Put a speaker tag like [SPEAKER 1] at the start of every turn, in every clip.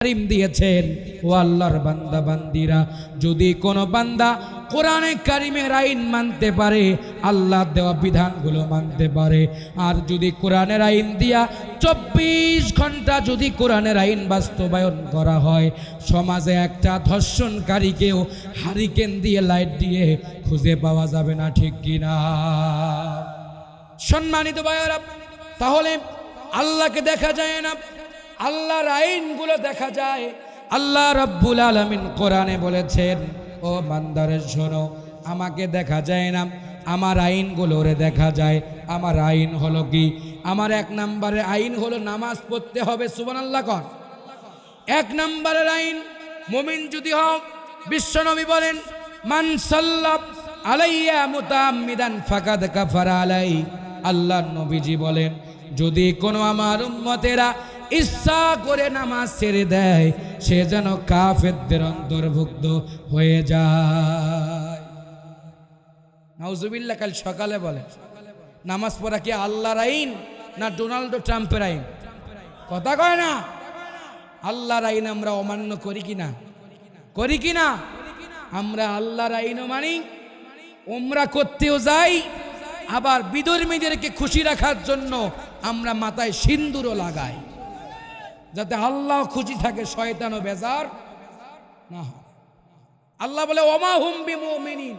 [SPEAKER 1] কারীম দিয়েছেন। ও আল্লাহর বান্দা বান্দিরা, যদি কোনো বান্দা কোরআনে কারীমের আইন মানতে পারে, আল্লাহ দেওয়া বিধানগুলো মানতে পারে, আর যদি কোরআনের আইন দিয়া 24 ঘন্টা যদি কোরআনের আইন বাস্তবায়ন করা হয়, সমাজে একটা ধর্ষণকারীকেও হারিকেন দিয়ে লাইট দিয়ে খুঁজে পাওয়া যাবে না, ঠিক কিনা? সম্মানিত ভাইয়েরা, তাহলে আল্লাহকে দেখা যায় না, আল্লাহর আইনগুলো দেখা যায়। আল্লাহ রাব্বুল আলামিন কোরআনে বলেছেন, ও বান্দারে শোনো, আমাকে দেখা যায় না, আমার আইনগুলোরে দেখা যায়। আমার আইন হলো কি? আমার 1 নম্বরের আইন হলো নামাজ পড়তে হবে। সুবহানাল্লাহ কর। 1 নম্বরের আইন, মুমিন যদি হও, বিশ্বনবী বলেন, মান সাল্লা আলাইয়া মুতাআম্মিদান ফাকাদ কাফারা আলাই। আল্লাহর নবীজি বলেন, যদি কোনো আমার উম্মতেরা ইচ্ছা করে নামাজ ছেড়ে দেয়, সে যেন কাফেরদের অন্তর্ভুক্ত হয়ে যায়। নাউজুবিল্লাহ। কাল সকালে বলে, নামাজ পড়া কি আল্লাহর আইন না ডোনাল্ড ট্রাম্পের আইন? কথা কয় না। আল্লাহর আইন আমরা অমান্য করি কিনা? করি কিনা? আমরা আল্লাহর আইনও মানি, ওমরা করতেও যাই, আবার বিধর্মীদেরকে খুশি রাখার জন্য আমরা মাথায় সিন্দুরও লাগাই, যাতে আল্লাহ খুশি থাকে, শয়তানও বেজার না হয়। আল্লাহ বলে, ওমা হুম বিমুমিনিন,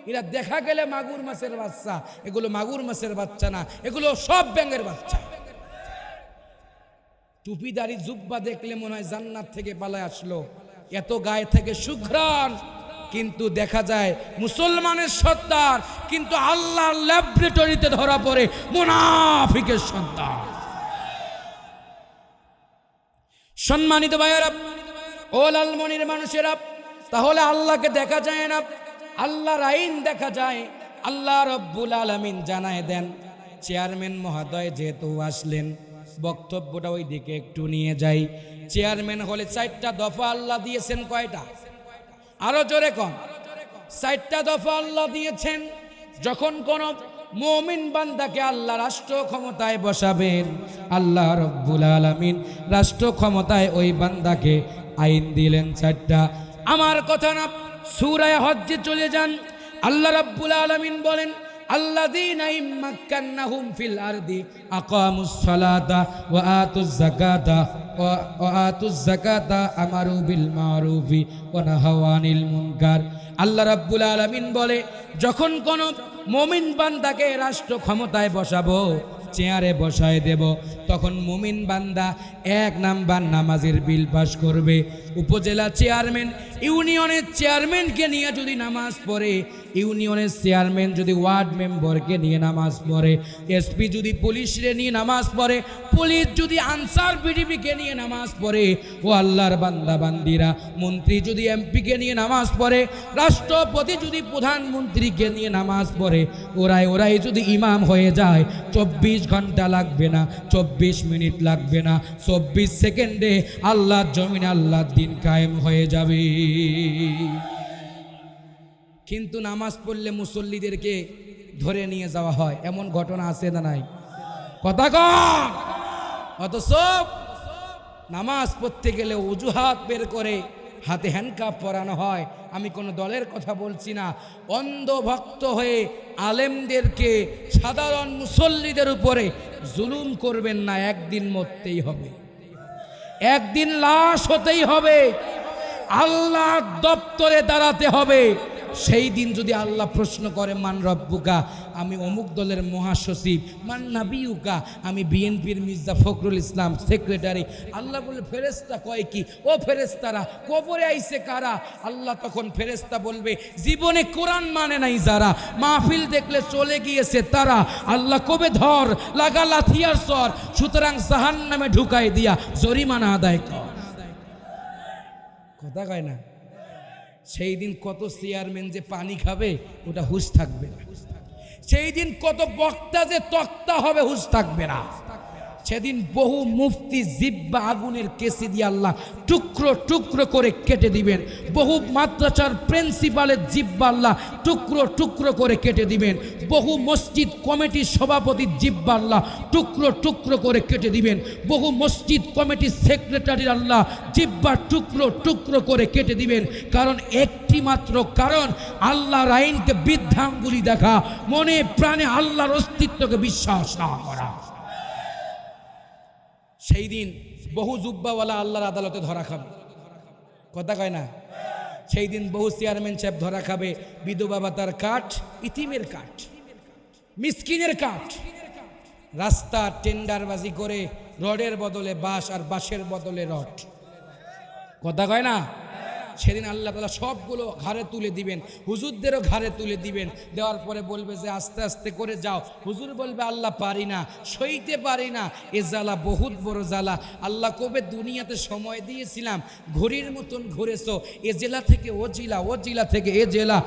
[SPEAKER 1] এরা দেখা গেলে মাগুর মাছের বাচ্চা। এগুলো মাগুর মাছের বাচ্চা না, এগুলো সব ব্যাঙের বাচ্চা। টুপিদারি জুব্বা দেখলে মনে হয় জান্নাত থেকে পালায় আসলো, এত গায়ে থেকে সুঘ্রাণ। কিন্তু দেখা যায় মুসলমানের সর্দার, কিন্তু আল্লাহর ল্যাবরেটরিতে ধরা পড়ে মুনাফিকের সন্তান। সম্মানিত ভাইয়েরা, ও লালমনির মানুষেরা, তাহলে আল্লাহকে দেখা যায় না, আল্লাহর আইন দেখা যায়। আল্লাহ রাব্বুল আলামিন জানায় দেন। চেয়ারম্যান মহোদয় যেহেতু আসলেন, বক্তব্যটা ওই দিকে একটু নিয়ে যাই। চেয়ারম্যান হলে 4টা দফা আল্লাহ দিয়েছেন। কয়টা? আরো জোরে কন। 4টা দফা আল্লাহ দিয়েছেন। যখন কোন মুমিন বান্দাকে আল্লাহ রাষ্ট্র ক্ষমতায় বসাবেন, আল্লাহ রাব্বুল আলামিন রাষ্ট্র ক্ষমতায় ওই বান্দাকে আইন দিলেন 4টা। আমার কথা না, সূরা হজ্জে চলে যান। আল্লাহ রাব্বুল আলামিন বলেন, আল্লাযীনা ইম্মাক্কান্নাহুম ফিল আরদি আকামুস সালাতা ওয়া আতুজ যাকাতা ওয়া আতুজ যাকাতা আমারু বিল মারুফি ওয়া নাহাউ আনিল মুনকার। আল্লাহ রাব্বুল আলামিন বলে, যখন কোন মুমিন বান্দাকে রাষ্ট্র ক্ষমতায় বসাবো, চেয়ারে বসায় দেব, তখন মুমিন বান্দা 1 নাম্বার নামাজের বিল পাস করবে। উপজেলা চেয়ারম্যান ইউনিয়নের চেয়ারম্যানকে নিয়ে যদি নামাজ পড়ে, ইউনিয়নের চেয়ারম্যান যদি ওয়ার্ড মেম্বারকে নিয়ে নামাজ পড়ে, এসপি যদি পুলিশরে নিয়ে নামাজ পড়ে, পুলিশ যদি আনসার বিডিবিকে নিয়ে নামাজ পড়ে, ও আল্লাহর বান্দা বান্দিরা, মন্ত্রী যদি এমপিকে নিয়ে নামাজ পড়ে, রাষ্ট্রপতি যদি প্রধানমন্ত্রীকে নিয়ে নামাজ পড়ে, ওরাই যদি ইমাম হয়ে যায়, 24 ঘন্টা লাগবে না, 24 মিনিট লাগবে না, 24 সেকেন্ডে আল্লাহর জমিনে আল্লাহর দিন কায়েম হয়ে যাবে। কিন্তু নামাজ পড়লে মুসল্লিদেরকে ধরে নিয়ে যাওয়া হয়, এমন ঘটনা আছে না নাই? কথা কন। অথচ নামাজ পড়তে গেলে অজুহাত বের করে হাতে হ্যান্ডকাপ পরানো হয়। আমি কোনো দলের কথা বলছি না। অন্ধভক্ত হয়ে আলেমদেরকে, সাধারণ মুসল্লিদের উপরে জুলুম করবেন না। একদিন মরতেই হবে, একদিন লাশ হতেই হবে, আল্লাহ দপ্তরে দাঁড়াতে হবে। সেই দিন যদি আল্লাহ প্রশ্ন করে, মান রব্বুকা, আমি অমুক দলের মহাসচিব। মান নাবিউকা, আমি বিএনপির মির্জা ফখরুল ইসলাম সেক্রেটারি। আল্লাহ বলে, ফেরেশতা কয় কি? ও ফেরেশতারা, কবরে আইছে কারা? আল্লাহ তখন ফেরেশতা বলবে, জীবনে কোরআন মানে নাই যারা, মাহফিল দেখলে চলে গিয়েছে তারা। আল্লাহ কবে, ধর, লাগা লাথিয়ার সর, সুতরাং জাহান্নামে ঢুকাই দিয়া জরিমানা আদায় কর। কথা কয় না? সেই দিন কত চেয়ারম্যান যে পানি খাবে, ওটা হুঁশ থাকবে না। সেই দিন কত বক্তা যে তক্তা হবে, হুঁশ থাকবে না। সেদিন বহু মুফতি জিব্বা আগুনের কেসি দিয়ে আল্লাহ টুকরো টুকরো করে কেটে দিবেন। বহু মাদ্রাসার প্রিন্সিপালের জিব্বা আল্লাহ টুকরো টুকরো করে কেটে দিবেন। বহু মসজিদ কমিটির সভাপতির জিব্বা আল্লাহ টুকরো টুকরো করে কেটে দিবেন। বহু মসজিদ কমিটির সেক্রেটারির আল্লাহ জিব্বা টুকরো টুকরো করে কেটে দিবেন। কারণ একটি মাত্র কারণ, আল্লাহর আইনকে বৃদ্ধাঙ্গুলি দেখা, মনে প্রাণে আল্লাহর অস্তিত্বকে বিশ্বাস না করা। সেই দিন বহু জুব্বাওয়ালা আল্লাহর আদালতে ধরা খাবে, কথা কয় না? সেই দিন বহু চেয়ারম্যান সাহেব ধরা খাবে, বিধবা ভাতার কাঠ, ইতিমের কাঠ, মিসকিনের কাঠ। রাস্তা টেন্ডারবাজি করে রডের বদলে বাঁশ আর বাঁশের বদলে রড, কথা কয় না? সেদিন আল্লাহ তাআলা সবগুলো ঘাড়ে তুলে দিবেন, হুজুরদেরও ঘাড়ে তুলে দিবেন। দেওয়ার পরে বলবে যে আস্তে আস্তে করে যাও। হুজুর বলবে আল্লাহ পারি না, সইতে পারি না, এ জ্বালা বহুত বড় জ্বালা। আল্লাহ কবে দুনিয়াতে সময় দিয়েছিলাম, ঘড়ির মতন ঘুরেছো, এ জেলা থেকে ও জেলা, ও জেলা থেকে এ জেলা।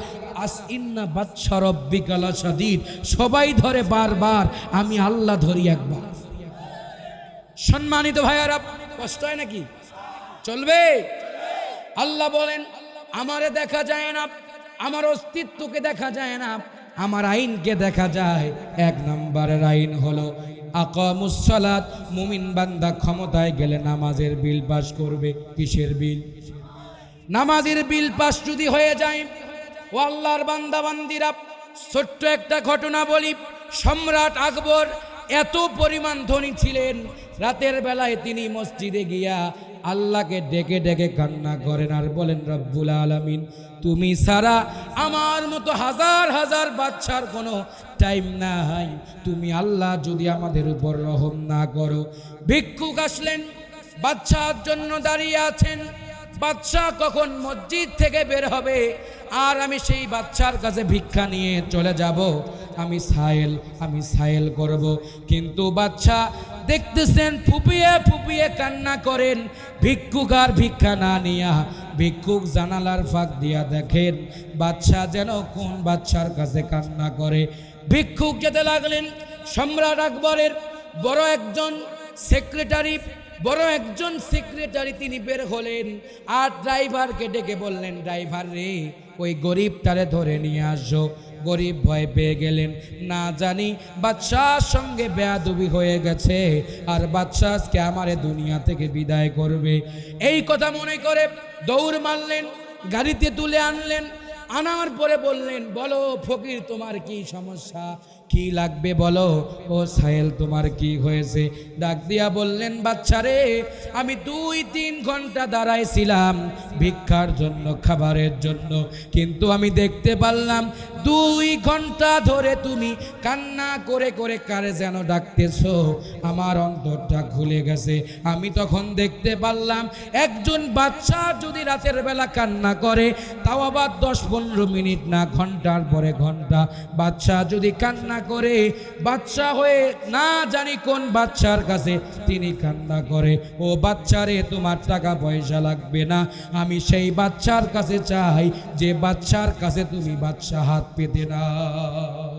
[SPEAKER 1] আস ইন্না বাদশা রব্বিকা লাশাদীদ, সবাই ধরে বারবার, আমি আল্লাহ ধরি একবার। সম্মানিত ভাইয়ারা, কষ্ট হয় নাকি? চলবে? আল্লাহ বলেন আমারে দেখা যায় না, আমার অস্তিত্বকে দেখা যায় না, আমার আইনকে দেখা যায়। এক নম্বরের আইন হলো আকামুস সালাত। মুমিন বান্দা ক্ষমতায় গেলে নামাজের বিল পাস করবে। কিসের বিল? নামাজের বিল পাস যদি হয়ে যায়, ও আল্লাহর বান্দা বান্দিরা, ছোট্ট একটা ঘটনা বলি। সম্রাট আকবর এত পরিমাণ ধনী ছিলেন, রাতের বেলায় তিনি মসজিদে গিয়া আল্লাহকে ডেকে ডেকে কান্না করেন আর বলেন, রব্বুল আলামিন, তুমি ছাড়া আমার মতো হাজার হাজার বাদশার কোনো টাইম নাই। তুমি আল্লাহ যদি আমাদের উপর রহম না করো। ভিক্ষুক আসলেন, বাদশার জন্য দাঁড়িয়ে আছেন। বাদশাহ কখন মসজিদ থেকে বের হবে আর আমি সেই বাদশার কাছে ভিক্ষা নিয়ে চলে যাব, আমি সায়েল করব। কিন্তু বাদশাহ দেখতেছেন ফুপিয়ে ফুপিয়ে কান্না করেন। ভিক্ষুক আর ভিক্ষা না নিয়া ভিক্ষুক জানালার ফাঁক দিয়া দেখেন বাদশাহ যেন কোন বাদশার কাছে কান্না করে। ভিক্ষুক যেতে লাগলেন। সম্রাট আকবরের বড় একজন সেক্রেটারি তিনি বের হলেন আর ড্রাইভারকে ডেকে বললেন, ড্রাইভার রে, ওই গরিবটারে ধরে নিয়ে আসো। গরিব ভয় পেয়ে গেলেন, না জানি বাদশার সঙ্গে বেয়াদবি হয়ে গেছে আর বাদশাহ আজকে আমারে দুনিয়া থেকে বিদায় করবে। এই কথা মনে করে দৌড় মারলেন, গাড়িতে তুলে আনলেন। আনার পরে বললেন, বলো ফকির, তোমার কি সমস্যা, কি লাগবে বলো। ও সাহেল, তোমার কি হয়েছে? ডাক দিয়া বললেন, বাচ্চারে, আমি 2-3 ঘন্টা দাঁড়াইছিলাম ভিক্ষার জন্য, খাবারের জন্য, কিন্তু আমি দেখতে পারলাম 2 ঘন্টা ধরে তুমি কান্না করে করে কারে যেন ডাকতেছো। আমার অন্তরটা খুলে গেছে। আমি তখন দেখতে পারলাম একজন বাচ্চা যদি রাতের বেলা কান্না করে, তাও আবার 10-15 মিনিট না, ঘন্টার পরে ঘন্টা, বাচ্চা যদি কান্না করে, বাচ্চা হয়ে না জানি কোন বাচ্চার কাছে তিনি কান্না করে। ও বাচ্চারে, তোমার টাকা পয়সা লাগবে না, আমি সেই বাচ্চার কাছে চাই যে বাচ্চার কাছে তুমি বাচ্চা হাত পেতে নাও।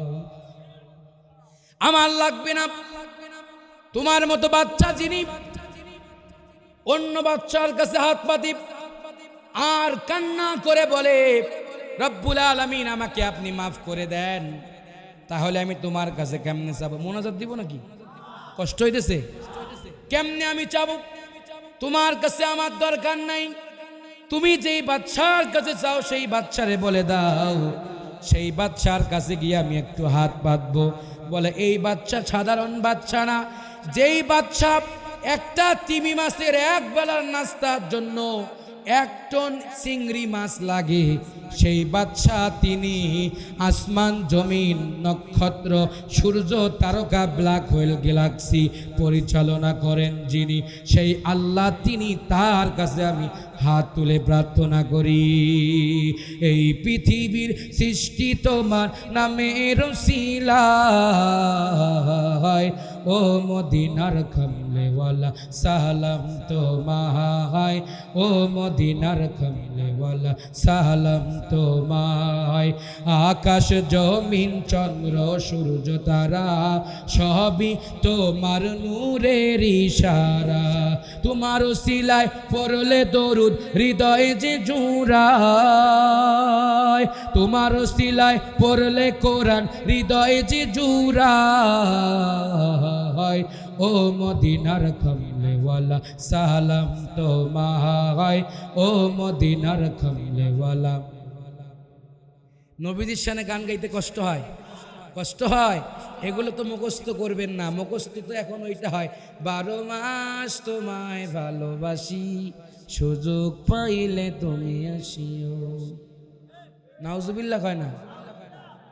[SPEAKER 1] আমার লাগবে না তোমার মতো বাচ্চা যিনি অন্য বাচ্চার কাছে হাত পাতি আর কান্না করে বলে, রব্বুল আলামিন, আমাকে আপনি মাফ করে দেন। তাহলে আমি তোমার কাছে কেমনে চাবো? মোনাজাত দিব নাকি? কষ্ট হইতেছে? কেমনে আমি চাবো? তোমার কাছে আমার দরকার নাই। তুমি যেই বাচ্চার কাছে চাও সেই বাচ্চারে বলে দাও, সেই বাচ্চার কাছে গিয়ে আমি একটু হাত পাতবো। বলে, এই বাচ্চা সাধারণ বাচ্চা না, যেই বাচ্চা একটা তিমি মাছের এক বেলার নাস্তার জন্য 1 টন চিংড়ি মাছ লাগে, সেই বাচ্চা তিনি আসমান, জমিন, নক্ষত্র, সূর্য, তারকা, ব্ল্যাক হোল, গ্যালাক্সি পরিচালনা করেন যিনি, সেই আল্লাহ, তিনি, তার কাছে আমি হাত তুলে প্রার্থনা করি, এই পৃথিবীর সৃষ্টি তোমার নামের উসিলায়, ও মদিনার কমলা কমলেওয়ালা সালাম তোমায়, ও মদিনার কমলেওয়ালা সালাম তোমায়। আকাশ জমিন চন্দ্র সূর্য তারা সবই তোমার নূরের ইশারা, তোমার ওসিলায় পড়লে দরুদ হৃদয় যে জুড়ায়, তোমার ওসিলায় পড়লে কোরআন হৃদয় যে জুড়ায়, ও মদিনার কমলেওয়ালা সালাম তোমায়, ও মদিনার কমলেওয়ালা। নবীদের শানে গান গাইতে কষ্ট হয়, কষ্ট হয়, এগুলো তো মুখস্থ করবেন না, মুখস্থ তো এখন ওইটা হয় 12 মাস তোমায় ভালোবাসি, সুযোগ পাইলে তুমি আসিও। নাউজুবিল্লাহ কয় না,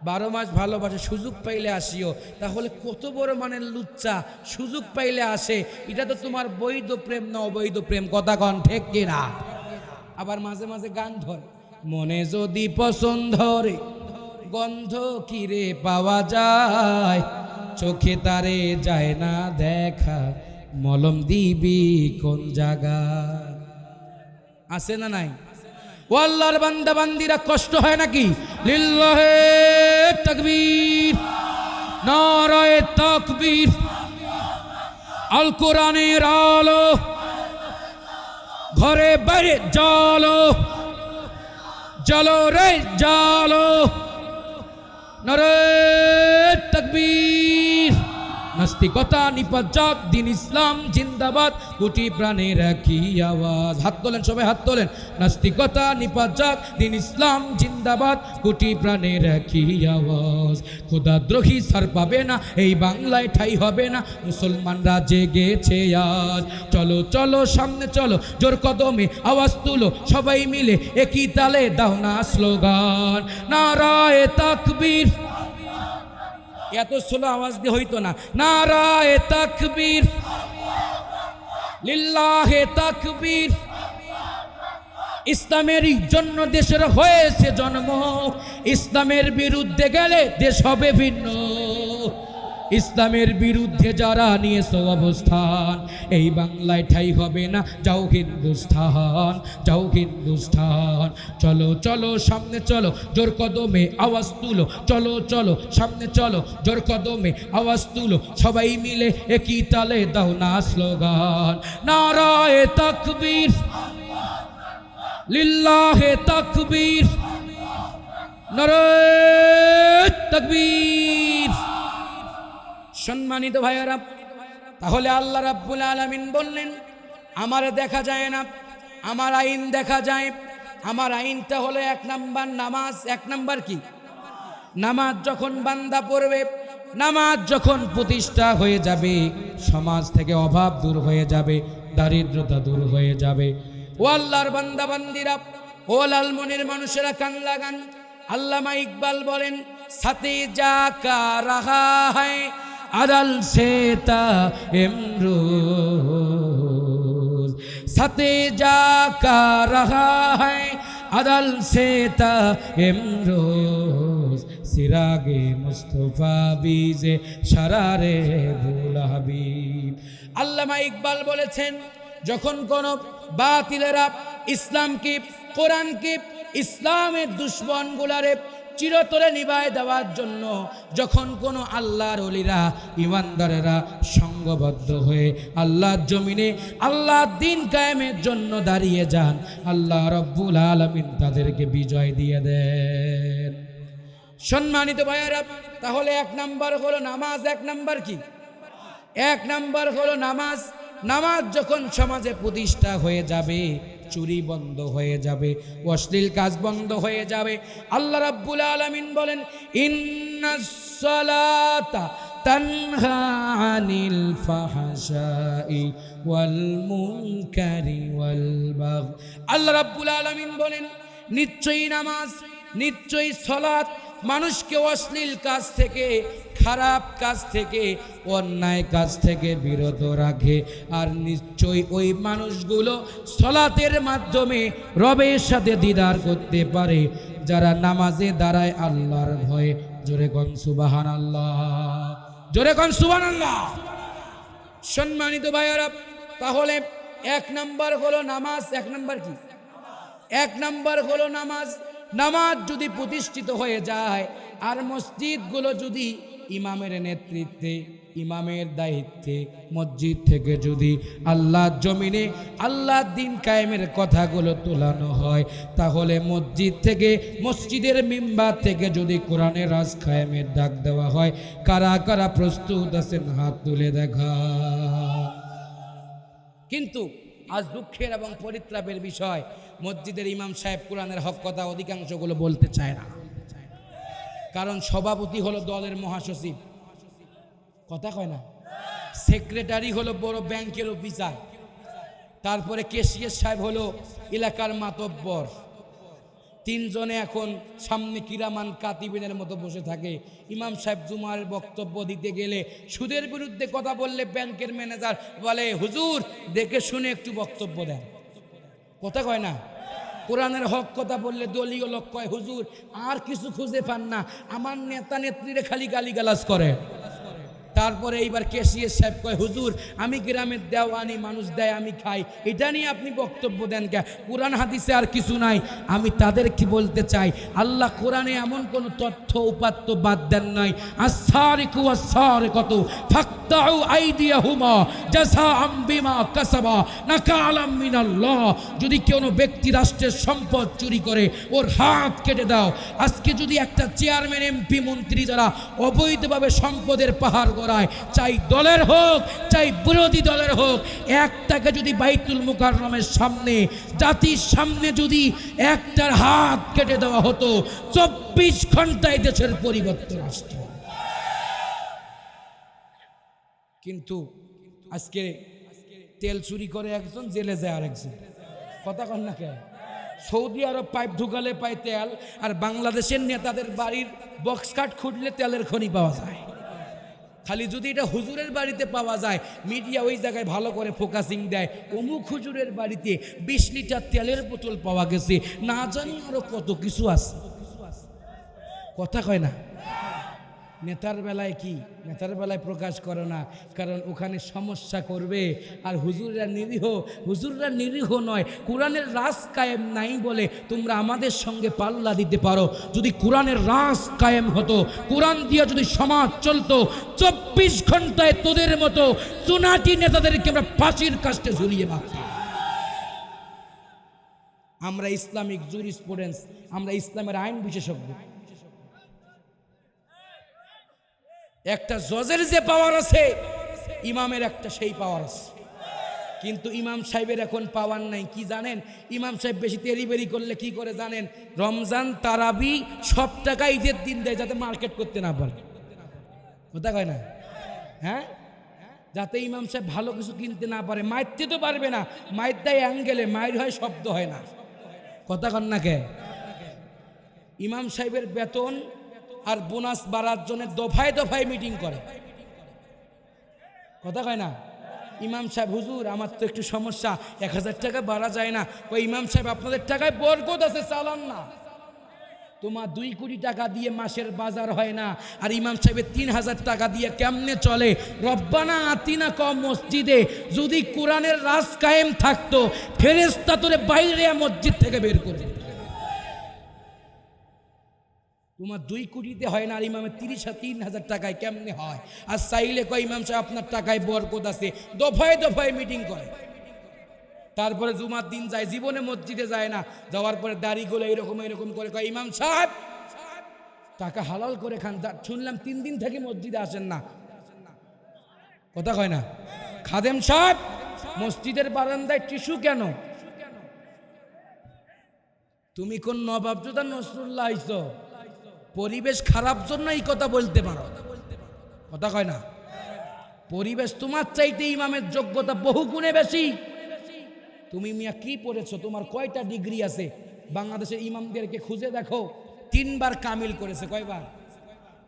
[SPEAKER 1] 12 মাস ভালোবাসে সুযোগ পাইলে আসিও। তাহলে কত বড় মানের লুচ্চা, সুযোগ পাইলে আসে। এটা তো তোমার বৈধ প্রেম না অবৈধ প্রেম, কথা কন ঠিক কিনা? আবার মাঝে মাঝে গান ধরে, মনে যদি পছন্দ রে গন্ধ কিরে পাওয়া যায়, চোখে তারে যায় না দেখা, মলম দিবি কোন জায়গা? আছে না নাই? ও আল্লাহর বান্দা বান্দিরা, কষ্ট হয় নাকি? লিল্লাহে তাকবীর, নারায়ে তাকবীর। আল কোরআনের আলো ঘরে বাইরে জালো, জালো রে জালো, নারায়ে তাকবীর। নাস্তিকতা নিপাত যাক, দিন ইসলাম জিন্দাবাদ, কোটি প্রাণে রাখি আওয়াজ। হাত তোলেন সবাই, হাত তোলেন। নাস্তিকতা নিপাত যাক, দিন ইসলাম জিন্দাবাদ, কোটি প্রাণে রাখি আওয়াজ। খোদাদ্রোহী ছাড় পাবে না, এই বাংলায় ঠাই হবে না, মুসলমানরা জেগেছে আজ। চলো চলো সামনে চলো, জোর কদমে আওয়াজ তুলো, সবাই মিলে একই তালে দাও না স্লোগান, নারায়ে তাকবীর। এত স্লো আওয়াজ দিয়ে হইতো না। নারায়ে তাকবীর, লিল্লাহে তাকবীর। ইসলামের জন্য দেশের হয়েছে জন্ম, ইসলামের বিরুদ্ধে গেলে দেশ হবে ভিন্ন। ইসলামের বিরুদ্ধে যারা নিয়েছে অবস্থান, এই বাংলায় ঠাই হবে না, যাও হিন্দুস্তান, যাও হিন্দুস্তান। চলো চলো সামনে চলো, জোর কদমে আওয়াজ তুলো, চলো চলো সামনে চলো, জোর কদমে আওয়াজ তুলো, সবাই মিলে একই তালে দাও না স্লোগান, নারায়ে তাকবীর, লিল্লাহে তাকবীর, নারায়ে তাকবীর। সম্মানিত ভাইয়েরা, তাহলে আল্লাহ রাব্বুল আলামিন বললেন, আমারে দেখা যায় না, আমার আইন দেখা যায়। আমার আইনটা হলো 1 নাম্বার নামাজ। 1 নাম্বার কি? নামাজ যখন বান্দা পড়বে, নামাজ যখন প্রতিষ্ঠা হয়ে যাবে, সমাজ থেকে অভাব দূর হয়ে যাবে, দারিদ্রতা দূর হয়ে যাবে। ও আল্লাহর বান্দা বান্দিরা, ও লালমনির মানুষেরা, কান লাগান। আল্লামা ইকবাল বলেন, সাথে যা কা রাহা হ্যায় আদাল সেতা এমরোজ, সাথে যা কা রাহা হ্যায় আদাল সেতা এমরোজ, সিরাগে মুস্তফা বিজে সারারে ভোলা হাবিব। আল্লামা ইকবাল বলেছেন, যখন কোন বাতিলেরা ইসলামকে, কোরআনকে, ইসলামের দুশ্মন গুলারে চিরতরে নিভায় দেওয়ার জন্য যখন কোনো আল্লাহর ওলিরা, ইমানদারেরা সংঘবদ্ধ হয়ে আল্লাহর জমিনে আল্লাহর দ্বীন কায়েমের জন্য দাঁড়িয়ে যান, আল্লাহ রব্বুল আলামিন তাদেরকে বিজয় দিয়ে দেন। সম্মানিত ভাইয়েরা, তাহলে 1 নাম্বার হলো নামাজ। 1 নাম্বার কি? 1 নাম্বার হলো নামাজ। নামাজ যখন সমাজে প্রতিষ্ঠা হয়ে যাবে, চুরি বন্ধ হয়ে যাবে, অশ্লীল কাজ বন্ধ হয়ে যাবে। আল্লাহ রাব্বুল আলামিন বলেন, ইন্নাস সালাতা তানহা আনিল ফাহশাই ওয়াল মুনকারি ওয়াল বাগই। আল্লাহ রাব্বুল আলামিন বলেন, নিশ্চয়ই নামাজ, নিশ্চয়ই সালাত মানুষকে অশ্লীল কাজ থেকে, খারাপ কাজ থেকে, অন্যায় কাজ থেকে বিরত রাখে। আর নিশ্চয়ই ওই মানুষগুলো সালাতের মাধ্যমে রবের সাথে দিদার করতে পারে যারা নামাজে দাঁড়ায় আল্লাহর ভয়ে। জোরে কোন সুবহানাল্লাহ, জোরে কোন সুবহানাল্লাহ। সম্মানিত ভাইয়েরা, তাহলে এক নাম্বার হলো নামাজ। এক নাম্বার কি? এক নাম্বার হলো নামাজ। নামাজ যদি প্রতিষ্ঠিত হয়ে যায় আর মসজিদগুলো যদি ইমামের নেতৃত্বে, ইমামের দায়িত্বে, মসজিদ থেকে যদি আল্লাহর জমিনে আল্লাহর দিন কায়েমের কথাগুলো তোলানো হয়, তাহলে মসজিদ থেকে, মসজিদের মিম্বার থেকে যদি কোরআনের রাজ কায়েমের ডাক দেওয়া হয়, কারা কারা প্রস্তুত আছেন হাত তুলে দেখা। কিন্তু আজ দুঃখের এবং পরিত্রাপের বিষয়, মসজিদের ইমাম সাহেব কোরআনের হক কথা অধিকাংশগুলো বলতে চায় না। কারণ সভাপতি হলো দলের মহাসচিব, কথা কয় না। সেক্রেটারি হলো বড় ব্যাংকের অফিসার, তারপরে কেশিয়ার সাহেব হলো এলাকার মাতব্বর। তিনজনে এখন সামনে কিরামান কাতিবিনের মতো বসে থাকে। ইমাম সাহেব জুমার বক্তব্য দিতে গেলে সুদের বিরুদ্ধে কথা বললে ব্যাংকের ম্যানেজার বলে, হুজুর দেখে শুনে একটু বক্তব্য দেন, কথা কয় না। কোরআনের হক কথা বললে দলীয় লোক কয়, হুজুর আর কিছু খুঁজে পান না, আমার নেতা নেত্রীরা খালি গালিগালাজ করে। তারপরে এইবার কেশিয়ার সাহেব কয়, হুজুর আমি গ্রামের দেওয়ানি, মানুষ দেয় আমি খাই, এটা নিয়ে আপনি বক্তব্য দেন কে? কোরআন হাদিসে আর কিছু নাই। আমি তাদের কি বলতে চাই, আল্লাহ কোরআনে এমন কোন তথ্য উপাত্ত বাদ দেন নাই। আস-সারিকু ওয়াস-সারিকাতু ফাকতাউ আইদিয়াহুমা জাযাআম বিমা কাসাবা নাকালাম মিনাল্লাহ। যদি কোনো ব্যক্তি রাষ্ট্রের সম্পদ চুরি করে ওর হাত কেটে দাও। আজকে যদি একটা চেয়ারম্যান, এমপি, মন্ত্রী যারা অবৈধভাবে সম্পদের পাহাড় গড়ায়, চাই দলের হোক চাই বিরোধী দলের হোক, একটাকে যদি বাইতুল মুকাররমের সামনে, জাতির সামনে যদি একটার হাত কেটে দেওয়া হতো, 24 ঘন্টায় দেশের পরিবর্তন আসত। কিন্তু আজকে তেল চুরি করে একজন, জেলে যায় আরেকজন, কথা কন না কেন? সৌদি আরব পাইপ ঢুকালে পায় তেল, আর বাংলাদেশের নেতাদের বাড়ির বক্স কাট খুঁড়লে তেলের খনি পাওয়া যায়। খালি যদি এটা হুজুরের বাড়িতে পাওয়া যায়, মিডিয়া ওই জায়গায় ভালো করে ফোকাসিং দেয়, অমুক হুজুরের বাড়িতে 20 লিটার তেলের বোতল পাওয়া গেছে, না জানি আরো কত কিছু আছে, কথা কয় না। নেতার বেলায় কি? নেতার বেলায় প্রকাশ করে না, কারণ ওখানে সমস্যা করবে। আর হুজুররা নিরীহ নয়, কোরআনের রাজ কায়েম নাই বলে তোমরা আমাদের সঙ্গে পাল্লা দিতে পারো। যদি কোরআনের রাজ কায়েম হতো, কোরআন দিয়ে যদি সমাজ চলতো, 24 ঘন্টায় তোদের মতো চুনাটি নেতাদেরকে আমরা ফাঁসির কাস্টে ঝুলিয়ে মারতাম। আমরা ইসলামিক জুরিসপ্রুডেন্স, আমরা ইসলামের আইন বিশেষজ্ঞ। একটা জজের যে পাওয়ার আছে, ইমামের একটা সেই পাওয়ার আছে। কিন্তু ইমাম সাহেবের এখন পাওয়ার নাই। কি জানেন? ইমাম সাহেব বেশি তেরিবেরি করলে কি করে জানেন? রমজান, তারাবি সব টাকা ঈদের দিন দেয়, যাতে মার্কেট করতে না পারে, কথা কয় না? হ্যাঁ, যাতে ইমাম সাহেব ভালো কিছু কিনতে না পারে। মারতে তো পারবে না, মায়ের দেয় অ্যাঙ্গেলে, মায়ের হয় শব্দ হয় না, কথা কন না কে? ইমাম সাহেবের বেতন আর বোনাস বাড়ার জন্য দফায় দফায় মিটিং করে, কথা কয় না? ইমাম সাহেব, হুজুর আমার তো একটু সমস্যা, 1000 টাকা বাড়া যায় না। ওই ইমাম সাহেব, আপনাদের টাকায় বরকত আছে, চালান না। তোমার 2 কোটি টাকা দিয়ে মাসের বাজার হয় না, আর ইমাম সাহেবের 3000 টাকা দিয়ে কেমনে চলে? রব্বানা আতিনা কম মসজিদে যদি কোরআনের রাজ কায়েম থাকতো, ফেরেশতা তোরে বাইরে মসজিদ থেকে বের করে। তোমার 2 কোটিতে হয় না, আর ইমামের 30,000 টাকায় কেমনে হয়? আর চাইলে কয় ইমাম সাহেব আপনার টাকায় বরকত আছে, দফায় দফায় মিটিং করে। তারপরে জুমার দিন যায়, জীবনে মসজিদে যায় না, যাওয়ার পরে দাড়িগুলো এরকম করে কয়, ইমাম সাহেব টাকা হালাল করে খান। শুনলাম 3 দিন থেকে মসজিদে আসেন না, কথা কয় না? খাদেম সাহেব মসজিদের বারান্দায় টিস্যু কেন? তুমি কোন নবাবজোদা নসরুল্লাহ আইছো? পরিবেশ খারাপ জন্য এই কথা বলতে পারো, কথা কয় না? পরিবেশ তোমার চাইতে ইমামের যোগ্যতা বহু গুণে বেশি। তুমি মিয়া কি পড়েছো? তোমার কয়টা ডিগ্রি আছে? বাংলাদেশের ইমামদেরকে খুঁজে দেখো, 3 বার কামিল করেছে। কয়বার?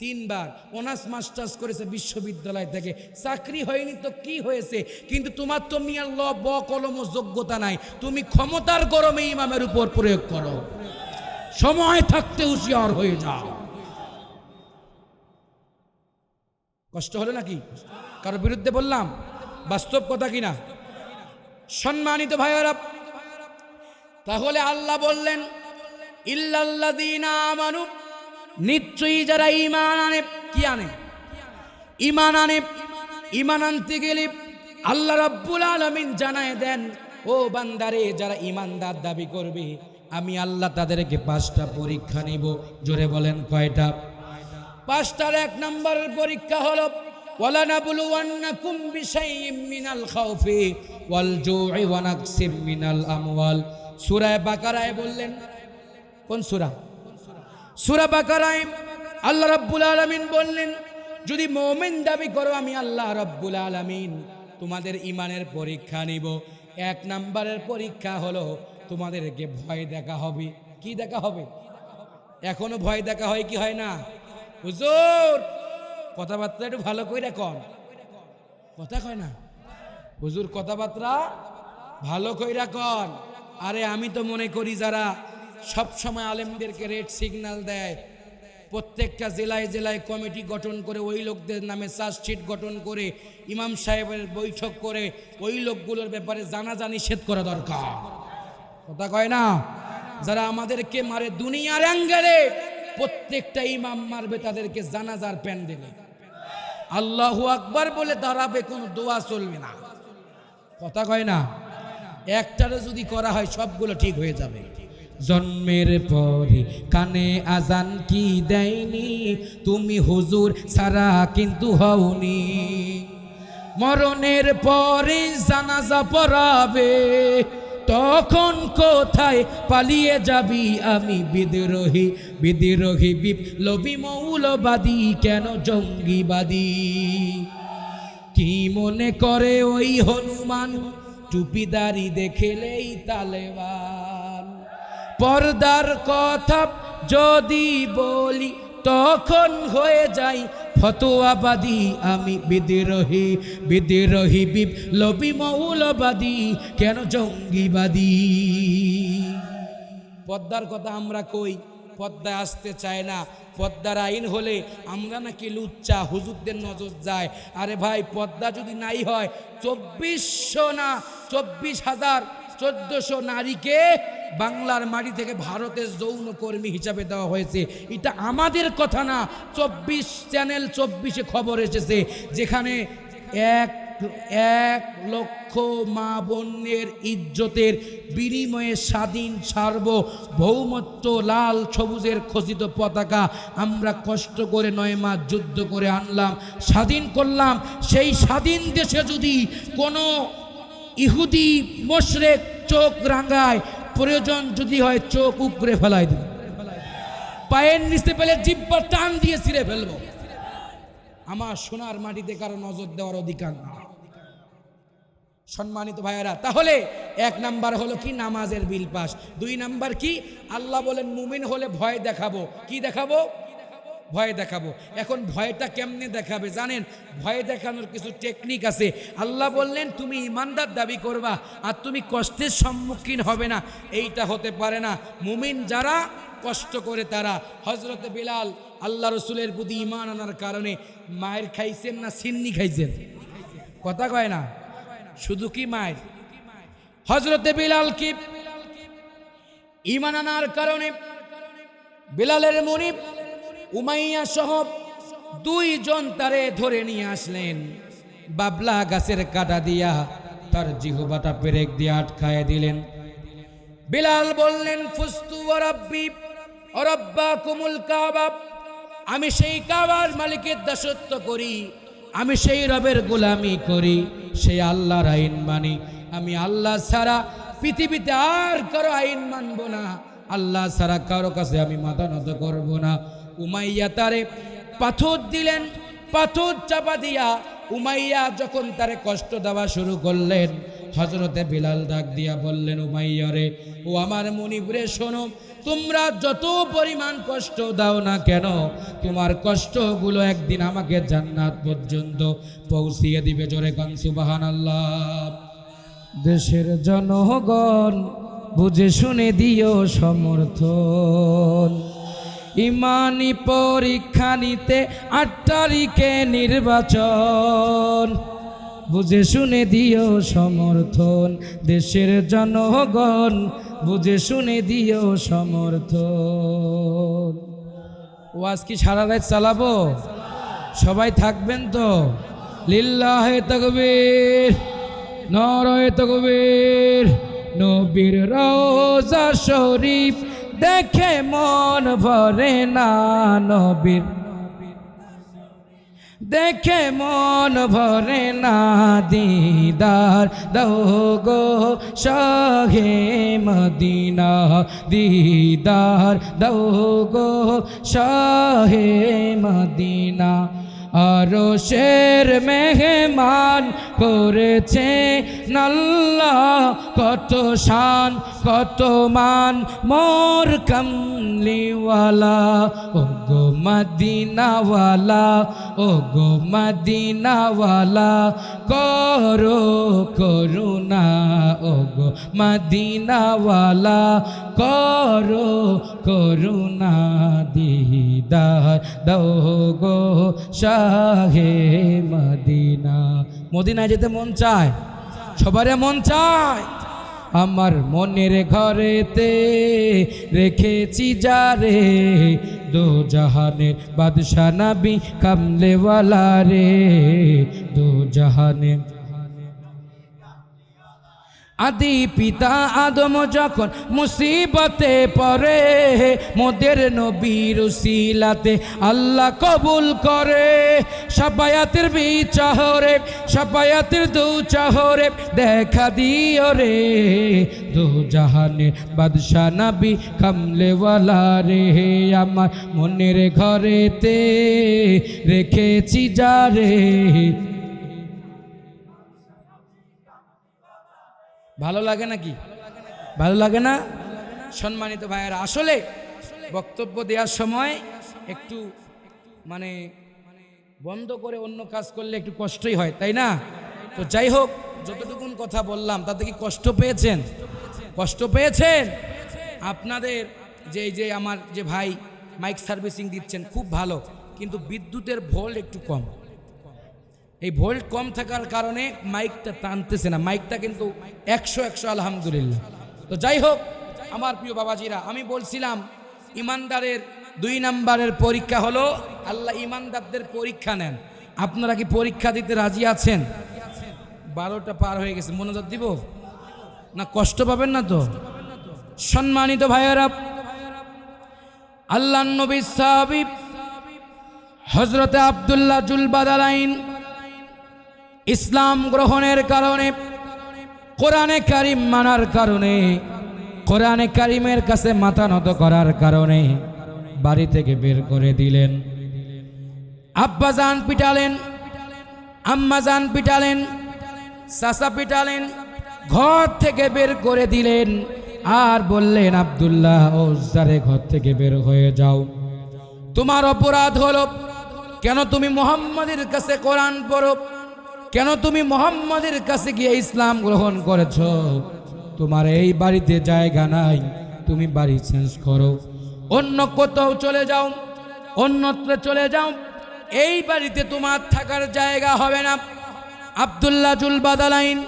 [SPEAKER 1] 3 বার। অনার্স মাস্টার্স করেছে বিশ্ববিদ্যালয় থেকে, চাকরি হয়নি তো কি হয়েছে? কিন্তু তোমার তো মিয়া ল ব কলম যোগ্যতা নাই। তুমি ক্ষমতার গরমে ইমামের উপর প্রয়োগ করো, সময় থাকতে হুঁশিয়ার হয়ে যাও। কষ্ট হলো নাকি? কারো বিরুদ্ধে বললাম? বাস্তব কথা কিনা? সম্মানিত ভাইয়েরা, তাহলে আল্লাহ বললেন ইল্লাল্লাযীনা আমানু, নিশ্চয়ই যারা ঈমান আনে। কি আনে? ঈমান আনে। ঈমান আনতে গেলে আল্লাহ রাব্বুল আলামিন জানায় দেন, ও বান্দারে, যারা ঈমানদার দাবি করবে আমি আল্লাহ তাদেরকে 5টা পরীক্ষা নিব। জোরে বলেন কয়টা? 5টার 1 নম্বরের পরীক্ষা হলো ওয়ালানাবলুওয়ান্নাকুম বিশাইইম মিনাল খাউফি ওয়াল জু'i ওয়া নাকসিম মিনাল আমওয়াল। সূরা বাকারায় বললেন, কোন সূরা? সূরা বাকারায় আল্লাহ রাব্বুল আলামিন বললেন, যদি মুমিন দাবি করো আমি আল্লাহ রাব্বুল আলামিন তোমাদের ঈমানের পরীক্ষা নিব। 1 নম্বরের পরীক্ষা হলো তোমাদেরকে ভয় দেখা হবে। কি দেখা হবে? এখনো ভয় দেখা হয় কি হয় না? হুজুর কথাবার্তা একটু ভালো করে কন। কথা কয় না হুজুর, কথাবার্তা ভালো কইরা কন। আরে আমি তো মনে করি যারা সব সময় আলেমদেরকে রেড সিগন্যাল দেয়, প্রত্যেকটা জেলায় জেলায় কমিটি গঠন করে ওই লোকদের নামে চার্জশিট গঠন করে ইমাম সাহেবের বৈঠক করে ওই লোকগুলোর ব্যাপারে জানাজা নিষেধ করা দরকার। কথা কয় না? যারা আমাদেরকে মারে দুনিয়ার অ্যাঙ্গেলে, প্রত্যেকটা ইমাম মারবে তাদেরকে জানাজার প্যান্ডেলে, আল্লাহু আকবার বলে দাঁড়াবে, কোনো দোয়া চলবে না। কথা কয় না? একটারে যদি করা হয় সবগুলো ঠিক হয়ে যাবে। জন্মের পরে কানে আজান কি দেয়নি, তুমি হুজুর সারা কিন্তু হওনি। মরণের পরে জানাজা পড়াবে, তখন কোথায় পালিয়ে যাবি? আমি বিদ্রোহী, বিদ্রোহী বিপ্লবী মৌলবাদী, কেন জঙ্গিবাদী? কি মনে করে ওই হনুমান, টুপিদারি দেখলেই তালেবান? পর্দার কথা যদি বলি তখন হয়ে যাই ফতোয়াবাদী, আমি বিদ্রোহী, বিদ্রোহী বিপ্লবী মৌলবাদী, কেন জঙ্গিবাদী? পর্দার কথা আমরা কই, পর্দায় আসতে চায় না। পর্দার আইন হলে আমরা নাকি লুচ্চা, হুজুরদের নজর যায়। আরে ভাই, পর্দা যদি নাই হয় 2400 না 24,1400 নারীকে বাংলার মাটি থেকে ভারতের যৌন কর্মী হিসাবে দেওয়া হয়েছে। এটা আমাদের কথা না, 24 চ্যানেল 24-এ খবর এসেছে, যেখানে 1 লক্ষ মা বোনের ইজ্জতের বিনিময়ে স্বাধীন সার্বভৌমত্ব লাল সবুজের খচিত পতাকা আমরা কষ্ট করে 9 মাস যুদ্ধ করে আনলাম, স্বাধীন করলাম। সেই স্বাধীন দেশে যদি কোনো ইহুদি মুশরিক চোখ রাঙায়, প্রয়োজন যদি হয় চোখ উপরে ফেলাই দিব, পায়ের নিচে পেলে জিহ্বা টান দিয়ে ছিঁড়ে ফেলবো। আমার সোনার মাটিতে কারো নজর দেওয়ার অধিকার না। সম্মানিত ভাইয়েরা, তাহলে 1 নাম্বার হলো কি? নামাজের বিল পাস। 2 নাম্বার কি? আল্লাহ বলেন মুমিন হলে ভয় দেখাবো। কি দেখাবো? ভয় দেখাবো। এখন ভয়টা কেমনে দেখাবে জানেন? ভয় দেখানোর কিছু টেকনিক আছে। আল্লাহ বললেন তুমি ইমানদার দাবি করবা আর তুমি কষ্টের সম্মুখীন হবে না, এইটা হতে পারে না। মুমিন যারা কষ্ট করে তারা। হযরতে বিলাল আল্লাহ রসুলের প্রতি ঈমান আনার কারণে মায়ের খাইছেন না সিন্নি খাইছেন? কথা কয় না? শুধু কি মায়ের? হযরতে বিলাল কি ঈমান আনার কারণে বিলালের মুনিব উমাইয়া সহ 2 জন তারে ধরে নিয়ে আসলেন, বাবলা গাছের কাটা দিয়া তার জিহ্বাটা পেরেক দিয়ে আটকায় দিলেন। বিলাল বললেন ফুস্তু ওয়া রাব্বি ওয়া রাব্বাকুমুল কাবা, আমি সেই কাবার মালিকের দাসত্ব করি, আমি সেই রবের গোলামি করি, সেই আল্লাহর আইন মানি। আমি আল্লাহ ছাড়া পৃথিবীতে আর কারো আইন মানব না, আল্লাহ ছাড়া কারো কাছে আমি মাথা নত করব না। উমাইয়া তারে পাথর দিলেন, পাথর চাপা দিয়া উমাইয়া যখন তারে কষ্ট দেওয়া শুরু করলেন, হযরতে বিলাল ডাক দিয়া বললেন, উমাইয়া রে, ও আমার মুনিব রে, শোনো, তোমরা যত পরিমাণ কষ্ট দাও না কেন, তোমার কষ্টগুলো একদিন আমাকে জান্নাত পর্যন্ত পৌঁছিয়ে দিবে। জোরে কোন সুবহানাল্লাহ। দেশের জনগণ বুঝে শুনে দিও সমর্থন, ইমানি পরীক্ষা নিতে 8 তারিখে নির্বাচন। বুঝে শুনে দিও সমর্থন, দেশের জনগণ বুঝে শুনে দিও সমর্থন। ওয়াজ কি সারা রাত চালাবো? সবাই থাকবেন তো? লিল্লাহে তাকবীর, নারায়ে তাকবীর। নবীর রওজা শরীফ দেখে মন ভরে না, নবীর দেখে মন ভরে না, দিদার দাও গো শাহে মদিনা, দিদার দাও গো শাহে মদিনা। আরশের মেহমান করেছে আল্লাহ, কত শান কত মান মোর কামলিওয়ালা। ও গো মদিনাওয়ালা, ও গো মদিনাওয়ালা, করো করুণা। ও গো মদিনাওয়ালা, করো করুণা। দিদার দাও গো শাহে মদিনা। মদিনায় যেতে মন চায়, সবারে মন চায়। আমার মনের ঘরেতে রেখেছি যারে, দো জাহানের বাদশা নবী কামলেওয়ালা রে, দো জাহানের আদি পিতা আদম যখন মুসিবতে পড়ে, মোদের নবীর উসিলাতে আল্লাহ কবুল করে। শাফায়াতের বিচারে, শাফায়াতের দুচাহরে দেখা দিও রে, দো জাহানের বাদশা নবী কামলেওয়ালা রে। আমার মনের ঘরেতে রেখেছি যারে। ভালো লাগে নাকি? ভালো লাগে না? সম্মানিত ভাইয়েরা, আসলে বক্তব্য দেওয়ার সময় একটু মানে বন্ধ করে অন্য কাজ করলে একটু কষ্টই হয়, তাই না? তো যাই হোক, যতটুকুন কথা বললাম তাতে কি কষ্ট পেয়েছেন? কষ্ট পেয়েছেন? আপনাদের যে আমার যে ভাই মাইক সার্ভিসিং দিচ্ছেন খুব ভালো, কিন্তু বিদ্যুতের ভোল্ট একটু কম। এই ভোল্ট কম থাকার কারণে মাইকটা টানতেছে না। মাইকটা কিন্তু 100 আলহামদুলিল্লাহ। তো যাই হোক আমার প্রিয় বাবাজিরা, আমি বলছিলাম ইমানদারের 2 নম্বরের পরীক্ষা হলো আল্লাহ ইমানদারদের পরীক্ষা নেন। আপনারা কি পরীক্ষা দিতে রাজি আছেন? 12টা পার হয়ে গেছে, মনোযোগ দিব না? কষ্ট পাবেন না তো? সম্মানিত ভাইয়েরা, আল্লাহর নবী সাহাবী হযরতে আব্দুল্লাহ জুলবাদালাইন ইসলাম গ্রহণের কারণে, কোরআনে কারিম মানার কারণে, কোরআনে কারিমের কাছে মাথা নত করার কারণে বাড়ি থেকে বের করে দিলেন। আব্বাজান পিটালেন, আম্মাজান পিটালেন, চাচা পিটালেন, ঘর থেকে বের করে দিলেন। আর বললেন, আব্দুল্লাহ উজ্জারে ঘর থেকে বের হয়ে যাও। তোমার অপরাধ হলো, কেন তুমি মুহাম্মাদের কাছে কোরআন পড়ো, কেন তুমি মুহাম্মাদের কাছে গিয়ে ইসলাম গ্রহণ করেছ? তোমার এই বাড়িতে জায়গা নাই, তুমি বাড়ি চেঞ্জ করো, অন্য কোথাও চলে যাও, অন্যত্র চলে যাও, এই বাড়িতে তোমার থাকার জায়গা হবে না। আব্দুল্লাহ জুলবাদালাইন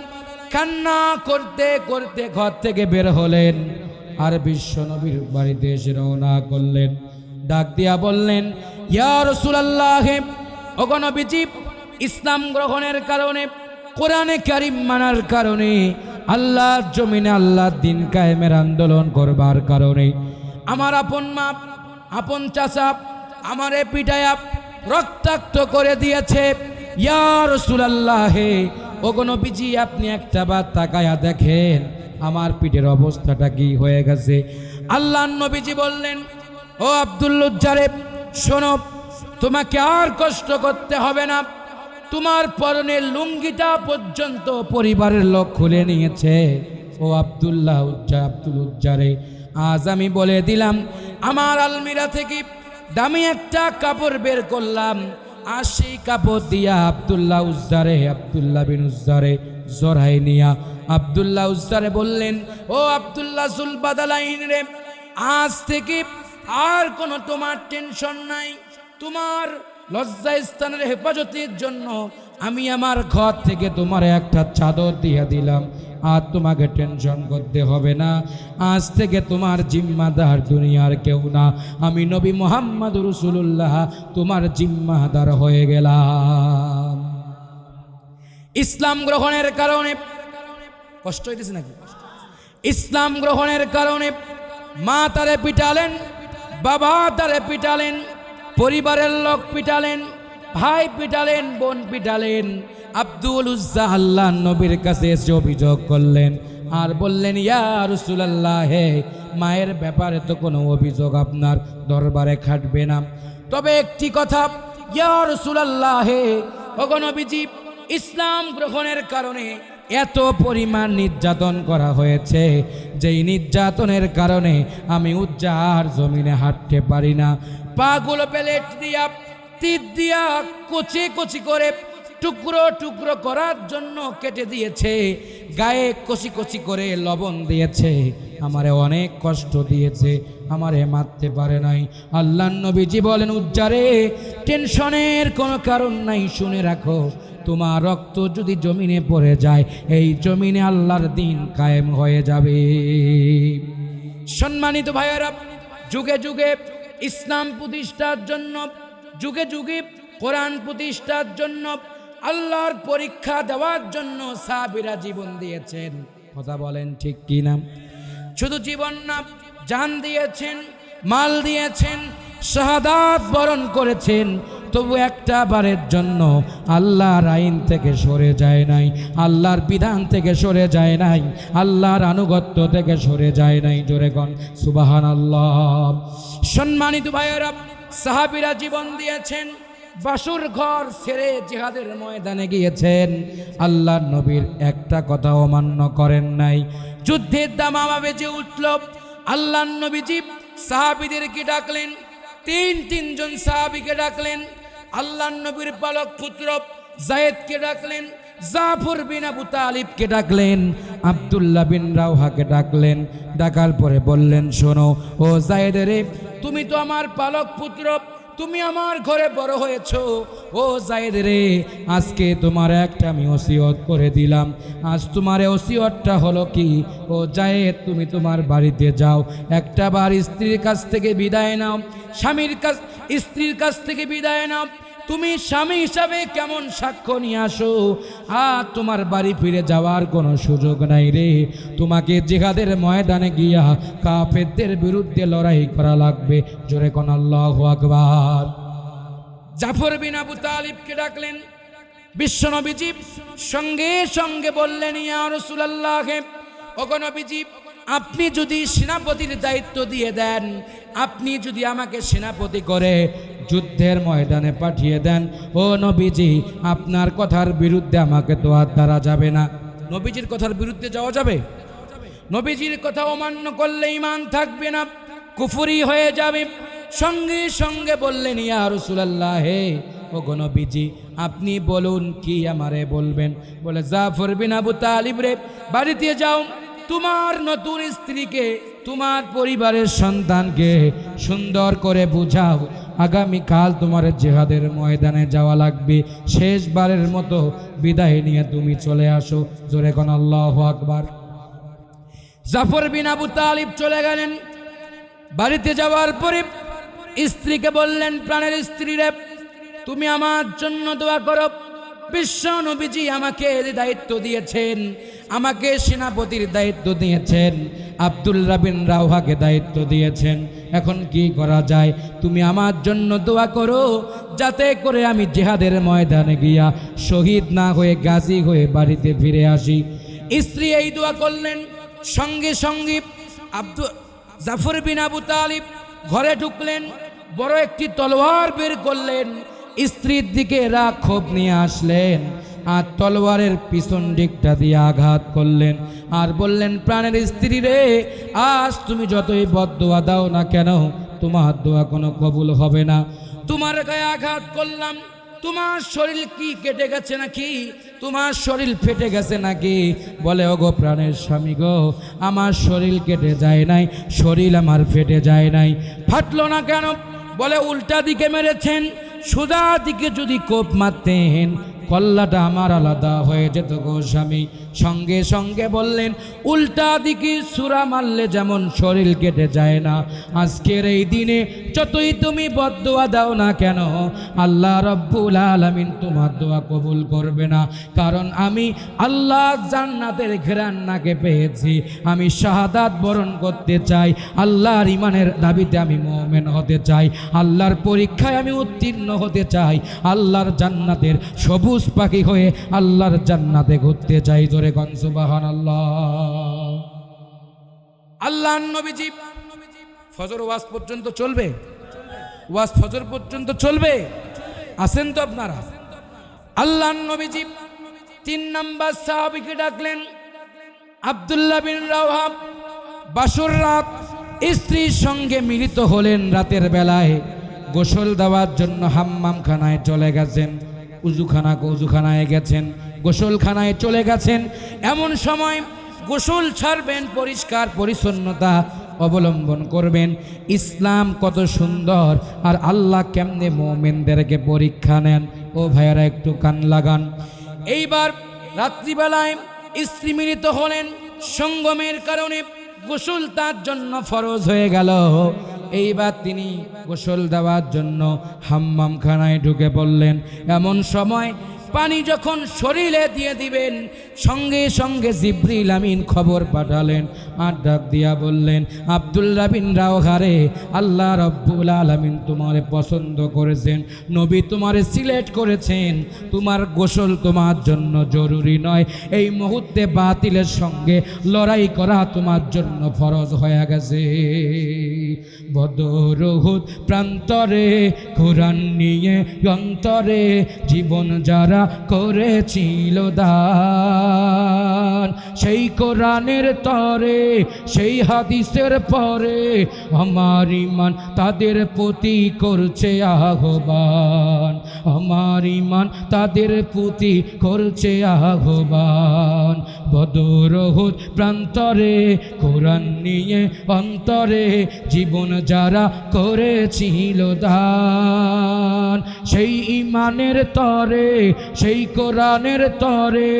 [SPEAKER 1] কান্না করতে করতে ঘর থেকে বের হলেন, আর বিশ্বনবীর বাড়িতে এসে রওনা করলেন। ডাক দিয়া বললেন, ইয়া রাসূলুল্লাহ, ওগো নবীজি, ইসলাম গ্রহণের কারণে, কোরআনে কারিম মানার কারণে, আল্লাহর জমিনে আল্লাহর দিন কায়েমের আন্দোলন করবার কারণে আমার আপন মা, আপন চাচা আমারে পিটায়া রক্তাক্ত করে দিয়েছে। ইয়া রাসূলুল্লাহ, ওগো নবীজি, আপনি একটা বার তাকায়া দেখেন আমার পিঠের অবস্থাটা কি হয়ে গেছে। আল্লাহর নবীজি বললেন, ও আব্দুল উজ্জারে, শোনো, তোমাকে আর কষ্ট করতে হবে না। তোমার পরনের লুঙ্গিটা পর্যন্ত পরিবারের লোক খুলে নিয়েছে। ও আব্দুল্লাহ আব্দুল উজ্জারে, আজ আমি বলে দিলাম, আমার আলমিরা থেকে দামি একটা কাপড় বের করলাম, আর সেই কাপড় দিয়া আব্দুল্লাহ উজ্জারে, আব্দুল্লাহ বিন উজ্জারে জড়াই নিয়া আব্দুল্লাহ উজ্জারে বললেন, ও আব্দুল্লাহ জুলবাদালাইন রে, আজ থেকে আর কোনো তোমার টেনশন নাই। তোমার লজ্জা স্থানের হেফাজতের জন্য আমি আমার ঘর থেকে তোমার একটা চাদর দিয়ে দিলাম, আর তোমাকে টেনশন করতে হবে না। আজ থেকে তোমার জিম্মাদার দুনিয়ার কেউ না, আমি নবী মুহাম্মদ রাসূলুল্লাহ তোমার জিম্মাদার হয়ে গেলাম। ইসলাম গ্রহণের কারণে কষ্ট হইতেছে নাকি? ইসলাম গ্রহণের কারণে মা তারে পিটালেন, বাবা তারে পিটালেন, পরিবারের লোক পিটালেন, ভাই পিটালেন, বোন পিটালেন। আব্দুল উজ্জা আল্লাহ নবীর কাছে এসে অভিযোগ করলেন আর বললেন, ইয়া রাসূলুল্লাহ, হে মায়ের ব্যাপারে তো কোনো অভিযোগ আপনার দরবারে খাটবে না, তবে একটি কথা, ইয়া রাসূলুল্লাহ, হে ওগো নবীজি, ইসলাম গ্রহণের কারণে এত পরিমাণ নির্যাতন করা হয়েছে, যেই নির্যাতনের কারণে আমি উজ্জার জমিনে হাঁটতে পারি না। পাগুলো প্লেট দিয়া, তীর দিয়া কচি কচি করে টুকরো টুকরো করার জন্য কেটে দিয়েছে, গায়ে কচি কচি করে লবণ দিয়েছে, আমারে অনেক কষ্ট দিয়েছে, আমারে মারতে পারে নাই। আল্লাহর নবীজি বলেন, উজ্জারে টেনশনের কোনো কারণ নাই, শুনে রাখো, তোমার রক্ত যদি জমিনে পড়ে যায়, এই জমিনে আল্লাহর দিন কায়েম হয়ে যাবে। সম্মানিত ভাইয়েরা, যুগে যুগে ইসলাম প্রতিষ্ঠার জন্য, যুগে যুগে কোরআন প্রতিষ্ঠার জন্য, আল্লাহর পরীক্ষা দেওয়ার জন্য সাহাবীরা জীবন দিয়েছেন। কথা বলেন ঠিক কি না? শুধু জীবন না, জান দিয়েছেন, মাল দিয়েছেন, শাহাদাত বরণ করেছেন, তবু একটা বারের জন্য আল্লাহর আইন থেকে সরে যায় নাই, আল্লাহর বিধান থেকে সরে যায় নাই, আল্লাহর আনুগত্য থেকে সরে যায় নাই। জোরে কোন সুবহানাল্লাহ। সম্মানিত ভাইয়েরা, সাহাবীরা জীবন দিয়েছেন, বাসুর ঘর ছেড়ে জিহাদের ময়দানে গিয়েছেন, আল্লাহর নবীর একটা কথা অমান্য করেন নাই। যুদ্ধের দামামা বেজে উঠল, আল্লাহর নবীজি সাহাবীদেরকে ডাকলেন, তিনজন সাহাবীকে ডাকলেন, আল্লাহর নবীর পালক পুত্র যায়েদকে ডাকলেন, জাফর বিন আবু তালিবকে ডাকলেন, আব্দুল্লাহ বিন রাওহাকে ডাকলেন। ডাকার পরে বললেন, শোনো ও যায়েদ রে, তুমি তো আমার পালক পুত্র, তুমি আমার ঘরে বড় হয়েছো, ও যায়েদ রে, আজকে তোমার একটা আমি ওসিয়ত করে দিলাম। আজ তোমার ওসিয়তটা হলো কি, ও যায়েদ, তুমি তোমার বাড়িতে যাও, একটা বার স্ত্রীর কাছ থেকে বিদায় নাও, স্ত্রীর কাছ থেকে বিদায় নাও, তুমি স্বামী হিসাবে কেমন সাক্ষ্য নিয়ে আসো, আর তোমার বাড়ি ফিরে যাওয়ার কোনো সুযোগ নাই রে, তোমাকে জিহাদের ময়দানে গিয়া কাফেরদের বিরুদ্ধে লড়াই করা লাগবে। জোরে কোন আল্লাহু আকবার। জাফর বিন আবু তালিবকে ডাকলেন, বিশ্বনবীজি সঙ্গে সঙ্গে বললেন, ইয়া রাসূলুল্লাহ, ওগো নবীজি, আপনি যদি সেনাপতির দায়িত্ব দিয়ে দেন, আপনি যদি আমাকে সেনাপতি করে যুদ্ধের ময়দানে পাঠিয়ে দেন, ও নবীজি, আপনার কথার বিরুদ্ধে আমাকে তো আর দ্বারা যাবে না। নবীজির কথার বিরুদ্ধে যাওয়া যাবে? নবীজির কথা অমান্য করলে ঈমান থাকবে না, কুফরি হয়ে যাবে। সঙ্গে সঙ্গে বললেন, ইয়া রাসূলুল্লাহ, হে ওগো নবীজি, আপনি বলুন কি আমারে বলবেন। বলে, জাফর বিন আবু তালিব রে, বাড়িতে যাও, তোমার নতুন স্ত্রীকে, তোমার পরিবারের সন্তানকে সুন্দর করে বুঝাও, আগামীকাল তোমার জিহাদের ময়দানে যাওয়া লাগবে, শেষবারের মতো বিদায় নিয়ে তুমি চলে আসো। জোরে কোন আল্লাহু আকবার। জাফর বিন আবু তালিব চলে গেলেন। বাড়িতে যাওয়ার পরে স্ত্রীকে বললেন, প্রাণের স্ত্রী রে, তুমি আমার জন্য দোয়া করো। বিশ্ব নবীজি আমাকে দায়িত্ব দিয়েছেন, আমাকে সেনাপতির দায়িত্ব দিয়েছেন, আব্দুল্লাহ বিন রাওহাকে দায়িত্ব দিয়েছেন। এখন কি করা যায়? তুমি আমার জন্য দোয়া করো, যাতে করে আমি জিহাদের ময়দানে গিয়া শহীদ না হয়ে গাজী হয়ে বাড়িতে ফিরে আসি। স্ত্রী এই দোয়া করলেন। সঙ্গে সঙ্গে জাফর বিন আবু তালিব ঘরে ঢুকলেন, বড় একটি তলোয়ার বের করলেন, স্ত্রীর দিকে রাগ ক্ষোভ নিয়ে আসলেন, আর তলোয়ারের পিছন দিকটা দিয়ে আঘাত করলেন, আর বললেন, প্রাণের স্ত্রী রে, আজ তুমি যতই বদদোয়া দাও না কেন, তোমার দোয়া কোনো কবুল হবে না। তোমার গায়ে আঘাত করলাম, তোমার শরীর কি কেটে গেছে নাকি, তোমার শরীর ফেটে গেছে নাকি? বলে, ওগো প্রাণের স্বামী গো, আমার শরীর কেটে যায় নাই, শরীর আমার ফেটে যায় নাই। ফাটলো না কেন? বলে, উল্টা দিকে মেরেছেন, সোজা দিকে যদি কোপ মারতেন কল্লাটা আমার আলাদা হয়ে যেত গো স্বামী। সঙ্গে সঙ্গে বললেন, উল্টা দিকে সূরা মারলে যেমন শরীর কেটে যায় না, আজকের এই দিনে যতই তুমি বদদোয়া দাও না কেন, আল্লাহ রব্বুল আলামিন তোমার দোয়া কবুল করবে না। কারণ আমি আল্লাহ জান্নাতের ঘ্রাণ নাকে পেয়েছি, আমি শাহাদাত বরণ করতে চাই, আল্লাহর ইমানের দাবিতে আমি মুমিন হতে চাই, আল্লাহর পরীক্ষায় আমি উত্তীর্ণ হতে চাই, আল্লাহর জান্নাতের সবুজ পাখি হয়ে আল্লাহর জান্নাতে ঘুরতে চাই। জোরে কোন সুবহানাল্লাহ। আল্লাহর নবীজি ফজর ওয়াজ পর্যন্ত চলবে, ওয়াজ ফজর পর্যন্ত চলবে, আছেন তো আপনারা? আল্লাহর নবীজি 3 নম্বর সাহাবীকে ডাকলেন, আব্দুল্লাহ বিন রাওহা। বাসর রাত, স্ত্রীর সঙ্গে মিলিত হলেন রাতের বেলায়, গোসল দেওয়ার জন্য হাম্মামখানায় চলে গেছেন, উজুখানায় গেছেন, গোসলখানায় চলে গেছেন। এমন সময় গোসল ছাড়বেন, পরিষ্কার পরিচ্ছন্নতা অবলম্বন করবেন। ইসলাম কত সুন্দর, আর আল্লাহ কেমনে মুমিনদেরকে পরীক্ষা নেন। ও ভাইয়ারা একটু কান লাগান। এইবার রাত্রিবেলায় স্ত্রী মিলিত হলেন, সঙ্গমের কারণে গোসল তার জন্য ফরজ হয়ে গেল। এইবার তিনি গোসল দেওয়ার জন্য হাম্মামখানায় ঢুকে পড়লেন। এমন সময় পানি যখন শরীরে দিয়ে দিবেন, সঙ্গে সঙ্গে জিবরিল আমিন খবর পাঠালেন, আর ডাক দিয়া বললেন, আব্দুল্লাহ বিন রাওহা রে, আল্লাহ রব্বুল আলামিন তোমারে পছন্দ করেছেন, নবী তোমারে সিলেক্ট করেছেন, তোমার গোসল তোমার জন্য জরুরি নয়, এই মুহূর্তে বাতিলের সঙ্গে লড়াই করা তোমার জন্য ফরজ হয়ে গেছে। বদর উহুদ প্রান্তরে কোরআন নিয়ে অন্তরে জীবন যারা করেছিল দান, সেই কোরআনের তরে সেই হাদিসের পরে আমার ঈমান তাদের প্রতি করছে আহ্বান, আমার ঈমান তাদের প্রতি করছে আহ্বান। বদর উহুদ প্রান্তরে কোরআন নিয়ে অন্তরে জীবন যারা করেছিল দান, সেই ঈমানের তরে সেই কোরআনের তরে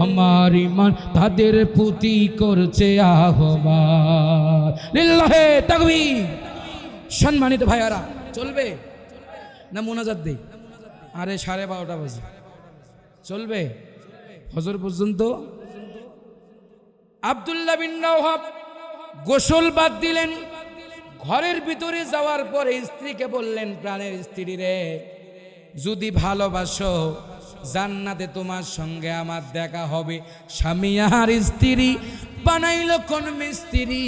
[SPEAKER 1] আমার ঈমান তাদের প্রতি করছে আহ্বান। লিল্লাহে তাকবীর। সম্মানিত ভাইয়ারা, চলবে না মোনাজাত দেই? আরে 12:30 বাজে, চলবে ফজর পর্যন্ত। আব্দুল্লাহ বিন রাওহা গোসল বাদ দিলেন, ঘরের ভিতরে যাওয়ার পরে স্ত্রীকে বললেন, প্রাণের স্ত্রী রে, যদি ভালোবাসো জান্নাতে তোমার সঙ্গে আমার দেখা হবে। স্বামী আর স্ত্রী বানাইল কোন মিস্ত্রি,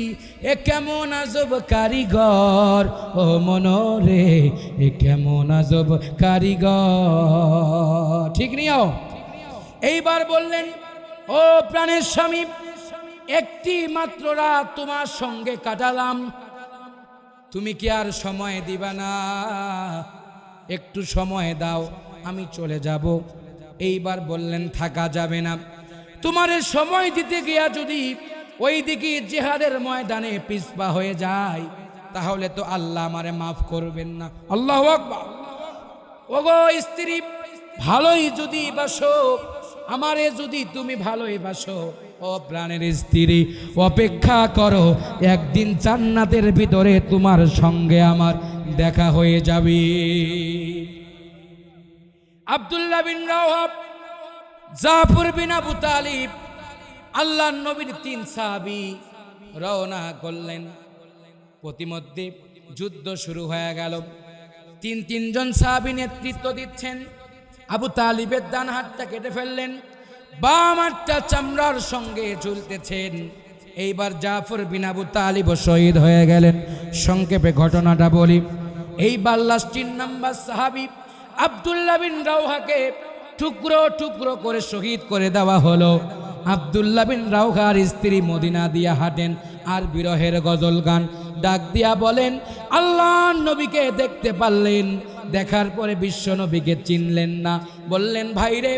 [SPEAKER 1] এ কেমন আজব কারিগর, ও মনরে এ কেমন আজব কারিগর। ঠিক নিও। এইবার বললেন, ও প্রাণের স্বামী, একটি মাত্র রাত তোমার সঙ্গে কাটালাম, তুমি কি আর সময় দিবা না? একটু সময় দাও, আমি চলে যাব। এইবার বললেন, থাকা যাবে না, তোমারে সময় দিতে গিয়া যদি ওই দিকে জিহাদের ময়দানে পিছপা হয়ে যায়, তাহলে তো আল্লাহ আমারে মাফ করবেন না। আল্লাহু আকবার। ওগো স্ত্রী, ভালোই যদি বাসো, আমারে যদি তুমি ভালোই বাসো, ও প্রাণের স্ত্রী, অপেক্ষা করো, একদিন জান্নাতের ভিতরে তোমার সঙ্গে আমার দেখা হয়ে যাবে। আব্দুল্লাহ বিন রাওহা, জাফর বিন আবু তালিব, আল্লাহর নবীর 3 সাহাবী রওনা করলেন। প্রতিমধ্যে যুদ্ধ শুরু হয়ে গেল। 3 জন সাহাবী নেতৃত্ব দিচ্ছেন। আবু তালিবের ডান হাতটা কেটে ফেললেন, বাম হাতটা চামড়ার সঙ্গে ঝুলতেছেন। এইবার জাফর বিন আবু তালিব শহীদ হয়ে গেলেন। সংক্ষেপে ঘটনাটা বলি। এইবার লাস্ট 3 নম্বর সাহাবী আব্দুল্লাহ বিন রাওহাকে টুকরো টুকরো করে শহীদ করে দেওয়া হলো। আব্দুল্লাহ বিন রাওহার স্ত্রী মদিনা দিয়া হাঁটেন আর বিরহের গজল গান, ডাক দিয়া বলেন, আল্লাহর নবীকে দেখতে পারলেন, দেখার পরে বিশ্ব নবীকে চিনলেন না। বললেন, ভাইরে,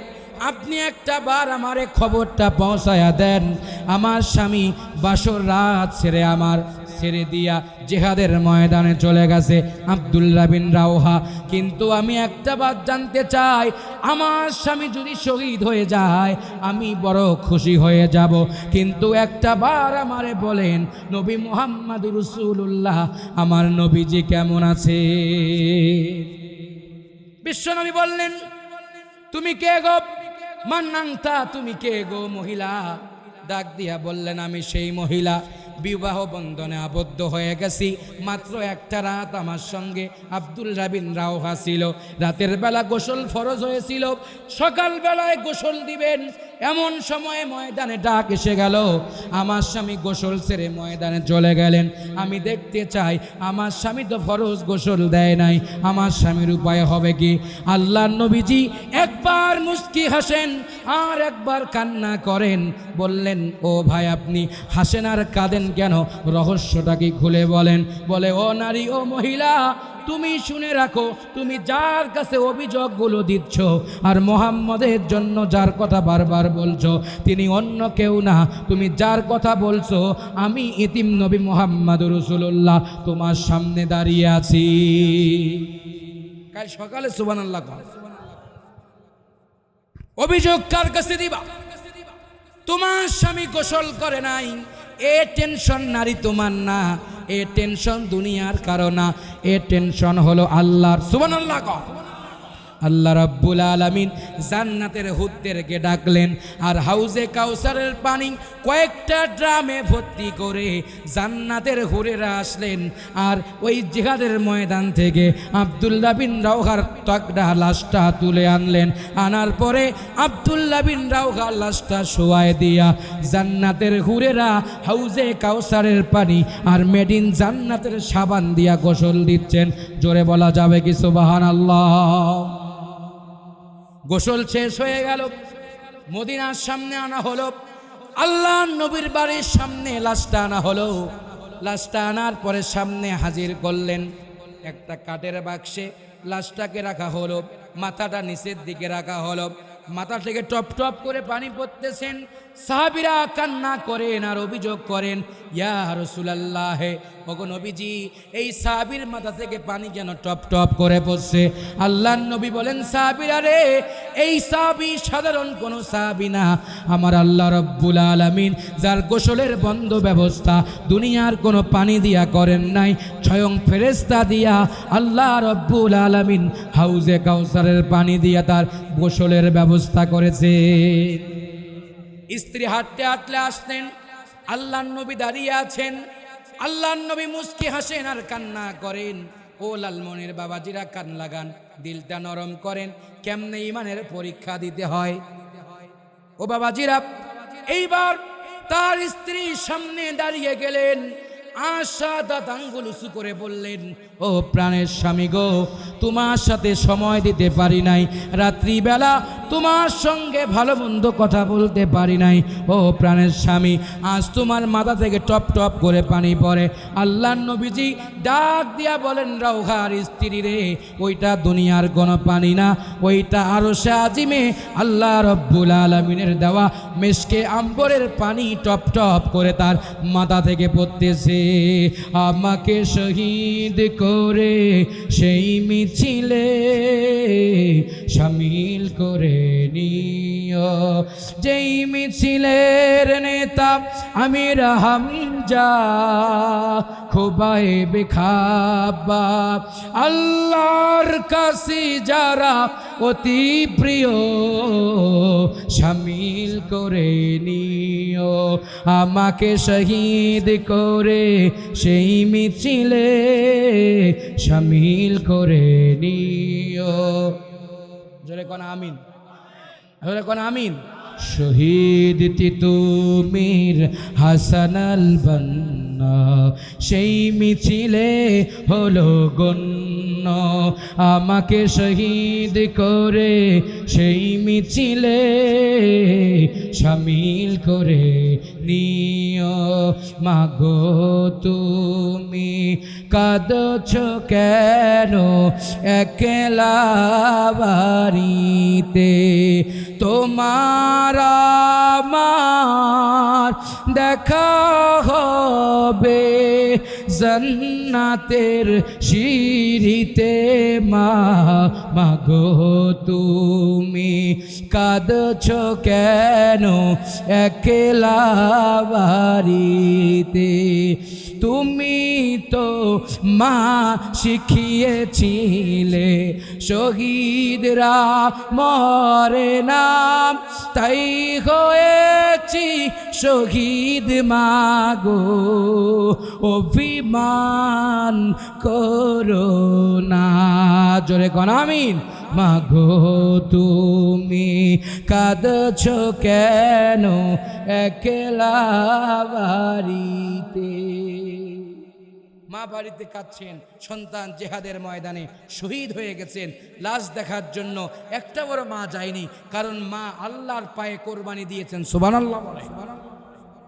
[SPEAKER 1] আপনি একটা বার আমারে খবরটা পৌঁছায়া দেন, আমার স্বামী বাসর রাত ছেড়ে আমার ছেড়ে দিয়া জিহাদের ময়দানে চলে গেছে আব্দুল্লাহ বিন রাওহা। কিন্তু আমি একটা বাত জানতে চাই, আমার স্বামী যদি শহীদ হয়ে যায় আমি বড় খুশি হয়ে যাব, কিন্তু একটা বার আমারে বলেন নবী মুহাম্মদুর রাসূলুল্লাহ আমার নবীজি কেমন আছে? বিশ্বনবী বললেন, তুমি কে গো? মান্নাংতা, তুমি কে গো? মহিলা ডাক দিয়া বললেন, আমি সেই মহিলা, বিবাহ বন্ধনে আবদ্ধ হয়ে গেছি। মাত্র একটা রাত আমার সঙ্গে আব্দুল্লাহ বিন রাওহা ছিল। রাতের বেলা গোসল ফরজ হয়েছিল, সকাল বেলায় গোসল দিবেন এমন সময়ে ময়দানে ডাক এসে গেল। আমার স্বামী গোসল ছেড়ে ময়দানে চলে গেলেন। আমি দেখতে চাই, আমার স্বামী তো ফরজ গোসল দেয় নাই, আমার স্বামীর উপায় হবে কি? আল্লাহর নবীজি একবার মুস্কি হাসেন আর একবার কান্না করেন। বললেন, ও ভাই আপনি হাসেন আর কাঁদেন কেন? রহস্যটা কি খুলে বলেন। বলে, ও নারী, ও মহিলা, তুমি শুনে রাখো, তুমি যার কাছে অভিযোগগুলো দিচ্ছ আর মোহাম্মদের জন্য যার কথা বারবার বলছো, তিনি অন্য কেউ না। তুমি যার কথা বলছো আমি ইতিম নবী মুহাম্মদুর রাসূলুল্লাহ তোমার সামনে দাঁড়িয়ে আছি। কাল সকালে সুবহানাল্লাহ কর। অভিযোগ কার কাছে দিবা? তোমার স্বামী গোসল করে নাই, এ টেনশন নারী তোমার না, এ টেনশন দুনিয়ার কারণ না, এ টেনশন হলো আল্লাহর। সুবহানাল্লাহ কর। আল্লাহ রাব্বুল আলামিন জান্নাতের হুদদেরকে ডাকলেন আর হাউজে কাউসারের পানি কয়েকটা ড্রামে ভর্তি করে জান্নাতের হুরেরা আসলেন আর ওই জিহাদের ময়দান থেকে আব্দুল্লাহ বিন রাওহার তাকড়া লাশটা তুলে আনলেন। আনার পরে আব্দুল্লাহ বিন রাওহার লাশটা শোয়ায় দিয়া জান্নাতের হুরেরা হাউজে কাউসারের পানি আর মেডিন জান্নাতের সাবান দিয়া গোসল দিচ্ছেন। জোরে বলা যাবে কি সুবহানাল্লাহ? গোসল শেষ হয়ে গেল, মদিনার সামনে আনা হলো, আল্লাহর নবীর বাড়ির সামনে লাশটা আনা হলো। লাশটা আনার পরে সামনে হাজির করলেন একটা কাঠের বাক্সে। লাশটাকে রাখা হলো, মাথাটা নিচের দিকে রাখা হলো, মাথা থেকে টপ টপ করে পানি পড়তেছেন। সাহাবীরা কান্না করেন আর অভিযোগ করেন, ইয়া রাসূলুল্লাহ, ওগো নবীজি, এই সাহাবীর মাথা থেকে পানি যেন টপ টপ করে পড়ছে। আল্লাহর নবী বলেন, সাহাবীরা রে, এই সাহাবী সাধারণ কোনো সাহাবী না, আমার আল্লাহ রাব্বুল আলামিন যার গোসলের বন্ধ ব্যবস্থা দুনিয়ার কোনো পানি দিয়া করেন নাই, স্বয়ং ফেরেশতা দিয়া আল্লাহ রাব্বুল আলামিন হাউজে কাউসারের পানি দিয়া তার গোসলের ব্যবস্থা করেছে। স্ত্রী হাঁটতে হাঁটলে আসলেন, আল্লাহর নবী দাঁড়িয়ে আছেন। আল্লাহর নবী মুস্কি হাসেন আর কান্না করেন। ও লালমনির বাবাজিরা, কান লাগান, দিলটা নরম করেন, কেমনে ইমানের পরীক্ষা দিতে হয়। ও বাবাজিরা, এইবার তার স্ত্রী সামনে দাঁড়িয়ে গেলেন, আশাদাত আঙ্গুল উঁচু করে বললেন, ও প্রাণের স্বামী গো, তোমার সাথে সময় দিতে পারি নাই, রাত্রিবেলা তোমার সঙ্গে ভালো মন্দ কথা বলতে পারি নাই। ও প্রাণের স্বামী, আজ তোমার মাথা থেকে টপ টপ করে পানি পড়ে। আল্লাহর নবীজি ডাক দিয়া বলেন, রাওহার স্ত্রী রে, ওইটা দুনিয়ার কোনো পানি না, ওইটা আরশে আজিমে আল্লাহ রব্বুল আলামিনের দেওয়া মেশকে আম্বরের পানি টপ টপ করে তার মাথা থেকে পড়তেছে। আমাকে শহীদ করে সেই মিছিলে শামিল করে নিও, যেই মিছিলের নেতা আমির হামজা খুবাইবে খাবাব, আল্লাহর কাছে যারা অতি প্রিয় শামিল করে নিও, আমাকে শহীদ করে সেই মিছিলে শামিল করে নিও। জোরে কোন আমিন, জোরে কোন আমিন। শহীদ তিতুমির হাসান আল বান্না সেই মিছিলে হলো গণ্য, আমাকে শহীদ করে সেই মিছিলে শামিল করে নিও। মাগো তুমি কাঁদছ কেন একলা বাড়িতে, তোমার আমার দেখা হবে জান্নাতের সিঁড়িতে মা, মাগো তুমি কাঁদছো কেন একলা বাড়িতে? তুমি তো মা শিখিয়েছিলে শহীদরা মরে নাম, তাই হয়েছি শহীদ মাগো, অভিমান করো না। জোরে কোন আমিন। মাগো তুমি কাঁদছো কেন একলা বাড়িতে? মা বাড়িতে কাঁদছেন, সন্তান জেহাদের ময়দানে শহীদ হয়ে গেছেন। লাশ দেখার জন্য একটা বড় মা যায়নি, কারণ মা আল্লাহর পায়ে কোরবানি দিয়েছেন। সুবহানাল্লাহ বলে।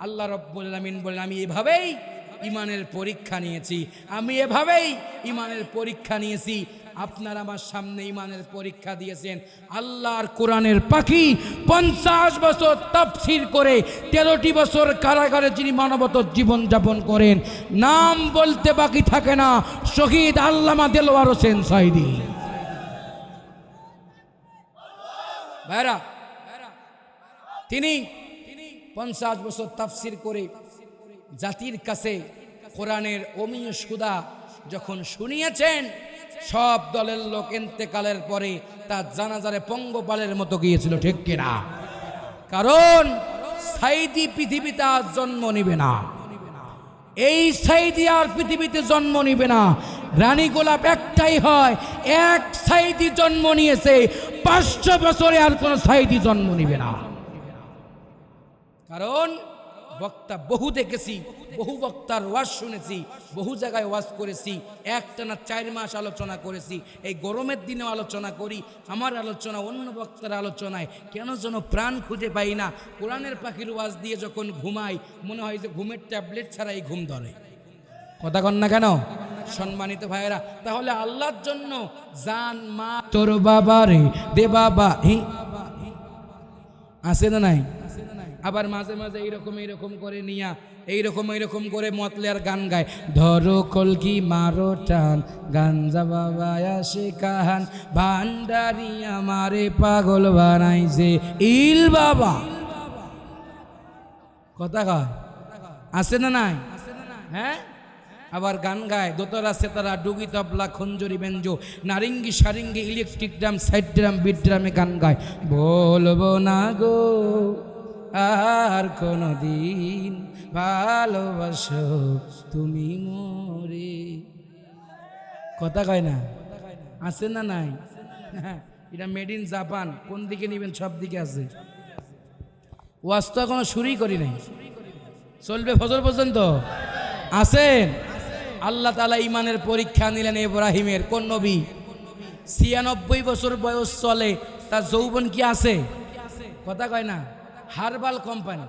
[SPEAKER 1] আল্লাহ রাব্বুল আলামিন বলেন, আমি এভাবেই ইমানের পরীক্ষা নিয়েছি, আমি এভাবেই ইমানের পরীক্ষা নিয়েছি। আপনারা আমার সামনে ইমানের পরীক্ষা দিয়েছেন। আল্লাহর কোরআনের পাখি 50 বছর তাফসীর করে 13টি বছর কারাগারে যিনি মানবতার জীবন যাপন করেন, নাম বলতে বাকি থাকে না, শহীদ আল্লামা দেলোয়ার হোসেন সাঈদী। ভাইরা, তিনি 50 বছর তাফসীর করে জাতির কাছে কোরআনের অমীয় সুধা যখন শুনিয়েছেন, সব দলের লোক ইন্তেকালের পরে তার জানাজারে পঙ্গপালের মতো গিয়েছিল, ঠিক কিনা? কারণ সাঈদী পৃথিবীতে আর জন্ম নিবে না, এই সাঈদী আর পৃথিবীতে জন্ম নিবে না। রানী গোলাপ একটাই হয়, এক সাঈদী জন্ম নিয়েছে, 500 বছরে আর কোন সাঈদী জন্ম নিবে না। কারণ বক্তা বহু দেখেছি, বহু বক্তার ওয়াজ শুনেছি, বহু জায়গায় ওয়াজ করেছি, একটানা 4 মাস আলোচনা করেছি। এই গরমের দিনেও আলোচনা করি। আমার আলোচনা অন্য বক্তার আলোচনায় কেন যেন প্রাণ খুঁজে পাই না। কোরআনের পাখির ওয়াজ দিয়ে যখন ঘুমাই, মনে হয় যে ঘুমের ট্যাবলেট ছাড়াই ঘুম ধরে। কথা কন না কেন? সম্মানিত ভাইয়েরা, তাহলে আল্লাহর জন্য জান মা তোর বাবারে দে বাবা আছে না নাই? আবার মাঝে মাঝে এইরকম করে নিয়া এইরকম করে মতলের গান গায়, ধরো কলকি মারো টান গাঞ্জা বাবা আসে কাহান, ভান্ডারি আমারে পাগল বানাইছে ইল বাবা। কথা কয় আছে না নাই? হ্যাঁ, আবার গান গায় দোতরা সেতারা ডুগি তবলা খঞ্জরি বেঞ্জো নারিঙ্গি সারিঙ্গি electric drum side drum beat ড্রামে গান গায়, বলবো না গো আর কোনদিন ভালোবাসো তুমি মোরে। কথা কয় না? আছে না নাই? এটা মেড ইন জাপান, কোন দিকে নিবেন সব দিকে আছে। ওয়াজ তো এখনো শুরুই করি নাই, চলবে ফজর পর্যন্ত। আছেন? আল্লাহ তাআলা ইমানের পরীক্ষা নিলেন ইব্রাহিমের। কোন নবী? 96 বছর বয়স চলে, তার যৌবন কি আছে? কথা কয় না? হারবাল কোম্পানি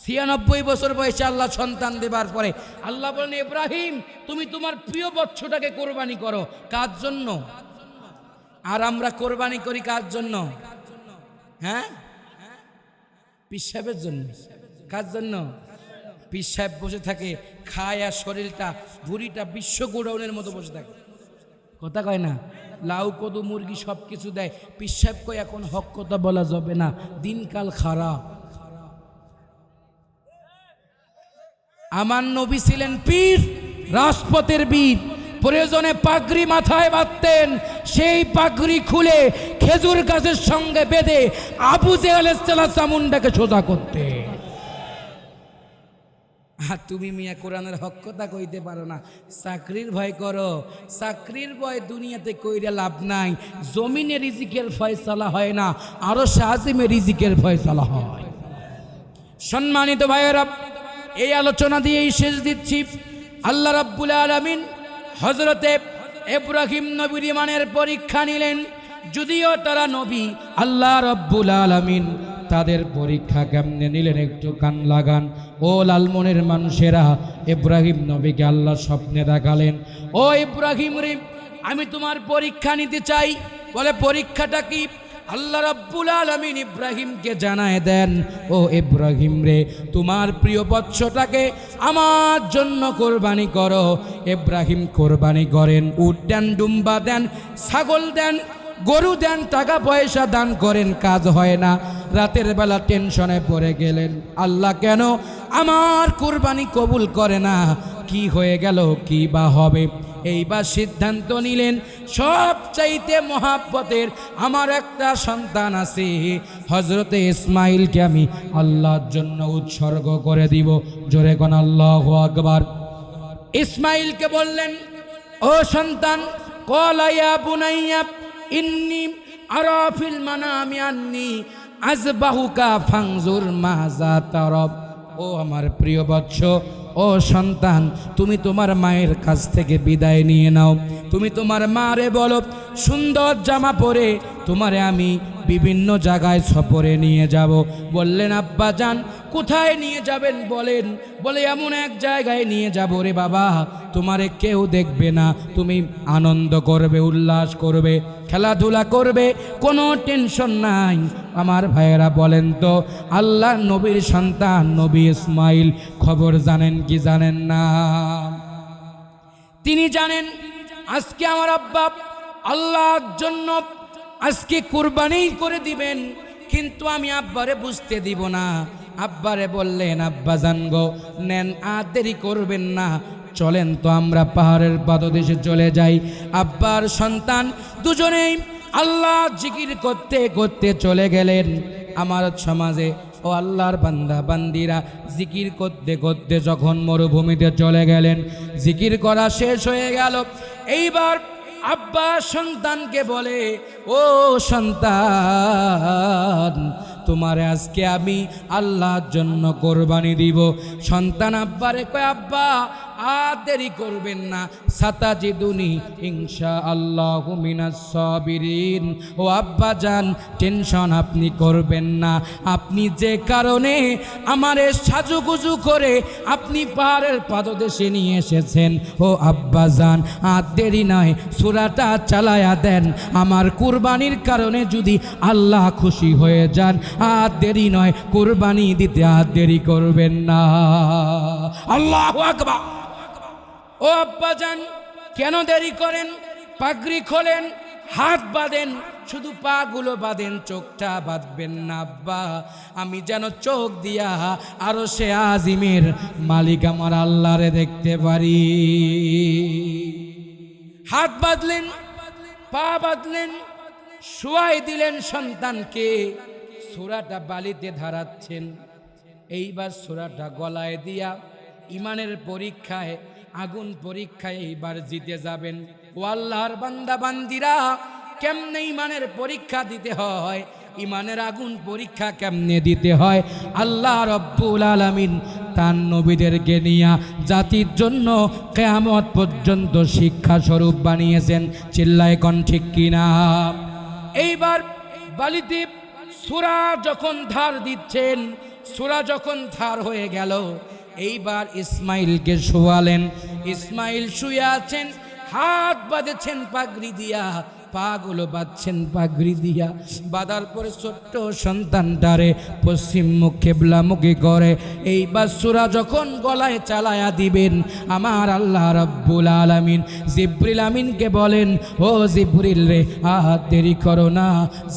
[SPEAKER 1] 96 বছর বয়সে আল্লাহ সন্তান দেবার পরে আল্লাহ বলেন, ইব্রাহিম তুমি তোমার প্রিয় বৎসটাকে কোরবানি করো। কার জন্য? আর আমরা কোরবানি করি কার জন্য? হ্যাঁ, পীর সাহেবের জন্য। কার জন্য? পীর সাহেব বসে থাকে, খায় আর শরীরটা ভুঁড়িটা বিশ্ব গোডাউনের মতো বসে থাকে। কথা কয় না? লাউ কদু মুরগি সব কিছু দেয়। পীর সাহেব কয় এখন হক কথা বলা যাবে না, দিনকাল খারাপ। আমার নবী ছিলেন পীর, রাজপথের বীর। প্রয়োজনে পাগড়ি মাথায় বাঁধতেন, সেই পাগড়ি খুলে খেজুর গাছের সঙ্গে বেঁধে আবু জেহেলের চামুন্ডাকে সোজা করতে। আর তুমি মিয়া কোরআনের হক কথা কইতে পারো না, চাকরির ভয় করো। চাকরির ভয় দুনিয়াতে কইরা লাভ নাই। জমিনে রিজিকের ফয়সালা হয় না, আরো শাহজিমে রিজিকের ফয়সালা হয়। সম্মানিত ভাইয়েরা, এই আলোচনা দিয়েই শেষ দিচ্ছি। আল্লাহ রাব্বুল আলামিন হযরতে ইব্রাহিম নবীর ইমানের পরীক্ষা নিলেন। যদিও তারা নবী, আল্লাহ রাব্বুল আলামিন তাদের পরীক্ষা কেমনে নিলেন একটু কান লাগান। ও লালমনের মানুষেরা, ইব্রাহিম নবীকে আল্লাহ স্বপ্নে দেখালেন, ও ইব্রাহিম রে আমি তোমার পরীক্ষা নিতে চাই। বলে পরীক্ষাটা কি? আল্লাহ রাব্বুল আলামিন ইব্রাহিমকে জানায় দেন, ও ইব্রাহিম রে, তোমার প্রিয় বৎসটাকে আমার জন্য কোরবানি করো। ইব্রাহিম কোরবানি করেন, উট দেন, ডুম্বা দেন, ছাগল দেন, গরু দেন, টাকা পয়সা দান করেন, কাজ হয় না। রাতের বেলা টেনশনে পড়ে গেলেন, আল্লাহ কেন আমার কোরবানি কবুল করে না? কি হয়ে গেল, কি বা হবে? এইবার সিদ্ধান্ত নিলেন, সবচাইতে মহাব্বতের আমার একটা সন্তান আছে, হযরতে ইসমাইলকে আমি আল্লাহর জন্য উৎসর্গ করে দিব। জোরে কোন আল্লাহু আকবার। ইসমাইলকে বললেন, ও সন্তান, ক্বালা ইয়া বুনাইয়া ইন্নী আরা ফিল মানামি আন্নী আযবাহুকা ফানজুর মাযা তারা। ও আমার প্রিয় বৎস, ও সন্তান, তুমি তোমার মায়ের কাছ থেকে বিদায় নিয়ে নাও। তুমি তোমার মারে বলো, সুন্দর জামা পরে তোমারে আমি বিভিন্ন জায়গায় সফরে নিয়ে যাব। বললেন, আব্বা জান, কোথায় নিয়ে যাবেন বলেন? বলে, এমন এক জায়গায় নিয়ে যাব রে বাবা, তোমারে কেউ দেখবে না, তুমি আনন্দ করবে, উল্লাস করবে, খেলাধুলা করবে, কোনো টেনশন নাই। আমার ভাইয়েরা বলেন তো, আল্লাহ নবীর সন্তান নবী ইসমাইল খবর জানেন কি জানেন না? তিনি জানেন আজকে আমার আব্বা আল্লাহর জন্য আজকে কুরবানি করে দিবেন, কিন্তু আমি আব্বারে বুঝতে দিব না। আব্বারে বললেন, আব্বা জান গো, নেন, আর দেরি করবেন না, চলেন তো আমরা পাহাড়ের পাদদেশে চলে যাই। আব্বার সন্তান দুজনেই আল্লাহ জিকির করতে করতে চলে গেলেন। আমার সমাজে ও আল্লাহর বান্দা বান্দিরা জিকির করতে করতে যখন মরুভূমিতে চলে গেলেন, জিকির করা শেষ হয়ে গেল। এইবার আব্বা সন্তানকে বলে, ও সন্তান, তোমারে আজকে আমি আল্লাহর জন্য কোরবানি দিব। সন্তান আব্বারে কয়, আব্বা আর দেরি করবেন না, সাতাজিদুনি ইনশাআল্লাহু মিনাস সাবিরিন। ও আব্বা জান, টেনশন আপনি করবেন না। আপনি যে কারণে আমারে সাজুগুজু করে আপনি পাহাড়ের পাদদেশে নিয়ে এসেছেন, ও আব্বা জান, আর দেরি নয়, সূরাটা চালায়া দেন। আমার কুরবানির কারণে যদি আল্লাহ খুশি হয়ে যান, আর দেরি নয়, কুরবানি দিতে আর দেরি করবেন না। আল্লাহু আকবার। ও আব্বা জান, কেন দেরি করেন? পাগড়ি খোলেন, হাত বাঁধেন, শুধু পা গুলো বাঁধেন, চোখটা বাঁধবেন না আব্বা, আমি যেন চোখ দিয়া আরো সে আজিমের মালিক আমার আল্লাহরে দেখতে পারি। হাত বাঁধলেন, পা বাঁধলেন, শোয়াই দিলেন সন্তানকে, সূরাটা বালিতে ধারাচ্ছেন। এইবার সূরাটা গলায় দিয়া ইমানের পরীক্ষায়, আগুন পরীক্ষায় এইবার জিতে যাবেন। ও আল্লাহর বান্দা বান্দিরা, কেমনে ইমানের পরীক্ষা দিতে হয়, ইমানের আগুন পরীক্ষা কেমনে দিতে হয়, আল্লাহ রব্বুল আলামিন তার নবীদেরকে নিয়ে জাতির জন্য কিয়ামত পর্যন্ত শিক্ষা স্বরূপ বানিয়েছেন। চিল্লায় কোন ঠিক কিনা? এইবার বালিতে সূরা যখন ধার দিচ্ছেন, সূরা যখন ধার হয়ে গেল, এইবার ইসমাইলকে শোয়ালেন। ইসমাইল শুয়ে আছেন, হাত বাঁধেছেন পাগড়ি দিয়া, পাগুলো বাঁধছেন পাগড়ি দিয়া। বাঁধার পরে ছোট্ট সন্তানটারে পশ্চিম মুখ কিবলামুখী করে এইবার সূরা যখন গলায় চালায়া দিবেন, আমার আল্লাহ রাব্বুল আলামিন জিবরিল আমিনকে বলেন, ও জিবরিল রে, আর দেরি করো না,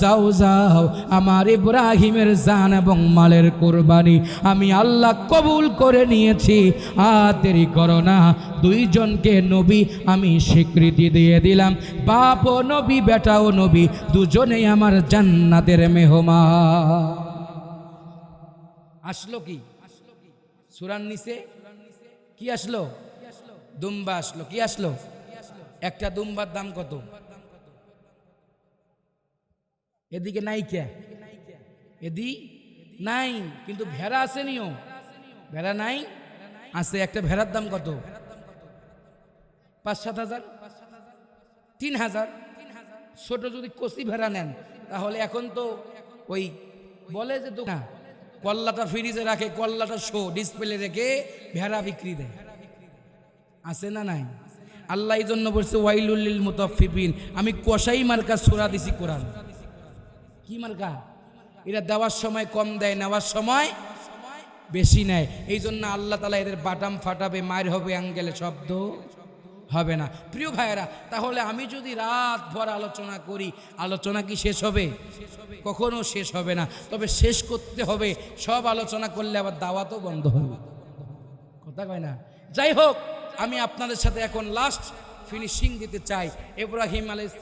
[SPEAKER 1] যাও যাও, আমার ইব্রাহিমের জান এবং মালের কুরবানি আমি আল্লাহ কবুল করে নিয়েছি, আর দেরি করো না। দুইজনকে নবী আমি স্বীকৃতি দিয়ে দিলাম, বাপ ও নবী, বেটা ও নবী, দুজনেই আমার জান্নাতের মেহমান। আসলো কি? সূরার নিচে কি আসলো? দুম্বা আসলো। কি আসলো? একটা দুম্বার দাম কত? এদিকে নাই কে? এদি নাই, কিন্তু ভেড়া আছে নিও? ভেড়া নাই? আছে। একটা ভেড়ার দাম কত? ৫-৭ হাজার, ৩,০০০। ছোট যদি কচি ভেড়া নেন তাহলে এখন তো ওই বলে যে দোকান কল্লাটা ফ্রিজে রাখে, কল্লাটা শো ডিসপ্লে রেখে ভেড়া বিক্রি দেয়। আছে না নাই? আল্লাহ এই জন্য বলছে ওয়াইলুল লিল মুতাফফিফিন, আমি কসাই মার্কা সূরা দিছি কোরআন। কি মার্কা? এরা দেওয়ার সময় কম দেয়, নেওয়ার সময় বেশি নেয়। এই জন্য আল্লাহ তাআলা এদের বাটাম ফাটাবে, মার হবে, অ্যাঙ্গেলে শব্দ হবে না। প্রিয় ভাইয়েরা, তাহলে আমি যদি রাত ভর আলোচনা করি, আলোচনা কি শেষ হবে? কখনো শেষ হবে না। তবে শেষ করতে হবে। সব আলোচনা করলে আবার দাওয়াতও বন্ধ হবে, কথা কয় না? যাই হোক, আমি আপনাদের সাথে এখন লাস্ট ফিনিশিং দিতে চাই। ইব্রাহিম আলাইহিস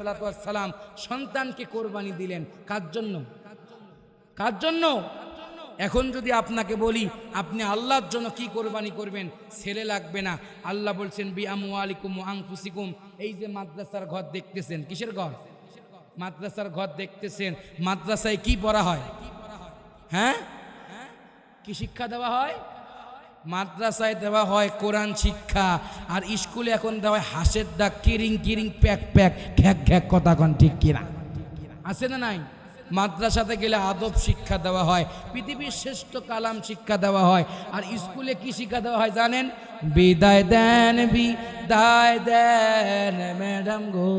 [SPEAKER 1] সালাম সন্তানকে কোরবানি দিলেন কার জন্য? কার জন্য? এখন যদি আপনাকে বলি আপনি আল্লাহর জন্য কি কোরবানি করবেন, ছেলে লাগবে না। আল্লাহ বলছেন বি আমওয়ালিকুম ওয়া আনফুসিকুম। এই যে মাদ্রাসার ঘর দেখতেছেন, কিসের ঘর? মাদ্রাসার ঘর দেখতেছেন। মাদ্রাসায় কি পড়া হয়? হ্যাঁ, কি শিক্ষা দেওয়া হয়? মাদ্রাসায় দেওয়া হয় কোরআন শিক্ষা। আর স্কুলে এখন দেওয়া হয় হাঁসের ডাক, কিরিং কিরিং, প্যাক প্যাক, ঘ্যাক ঘ্যাক, কথা কন ঠিক কিনা? আছে না নাই? মাদ্রাসাতে গেলে আদব শিক্ষা দেওয়া হয়, পৃথিবীর শ্রেষ্ঠ কালাম শিক্ষা দেওয়া হয়। আর স্কুলে কি শিক্ষা দেওয়া হয় জানেন? বিদায় দেন, বিদায় দেন ম্যাডাম গো,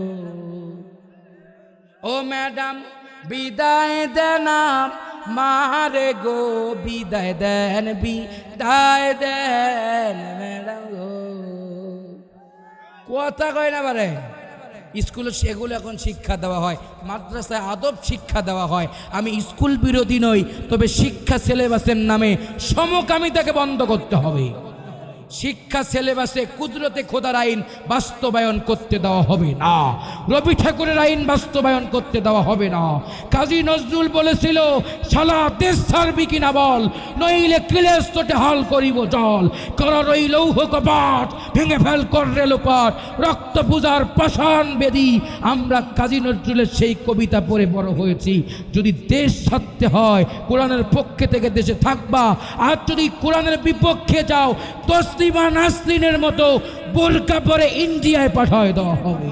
[SPEAKER 1] ও ম্যাডাম বিদায় দেন মারে গো, বিদায় দেন, বিদায় দেন ম্যাডাম গো। কথা কয় না বারে? স্কুলে সেগুলো এখন শিক্ষা দেওয়া হয়, মাদ্রাসায় আদব শিক্ষা দেওয়া হয়। আমি স্কুল বিরোধী নই, তবে শিক্ষা সিলেবাসের নামে সমকামিতাকে বন্ধ করতে হবে। শিক্ষা সিলেবাসে কুদরতে খোদার আইন বাস্তবায়ন করতে দেওয়া হবে না, রবি ঠাকুরের আইন বাস্তবায়ন করতে দেওয়া হবে না। কাজী নজরুল বলেছিল, শালা দেশ ছাড়বি কিনা বল, নইলে কিলেস তোটে হাল করিব জল, করার ওই লৌহ কপাট ভেঙে ফেল কর রেলোপাট, রক্ত পূজার পাষাণ বেদী। আমরা কাজী নজরুলের সেই কবিতা পড়ে বড় হয়েছি। যদি দেশ ছাড়তে হয়, কোরআনের পক্ষে থেকে দেশে থাকবা। আর যদি কোরআনের বিপক্ষে যাও, তসলিমা নাসরিনের মতো বোরকা পরে ইন্ডিয়ায় পাঠায় দেওয়া হবে।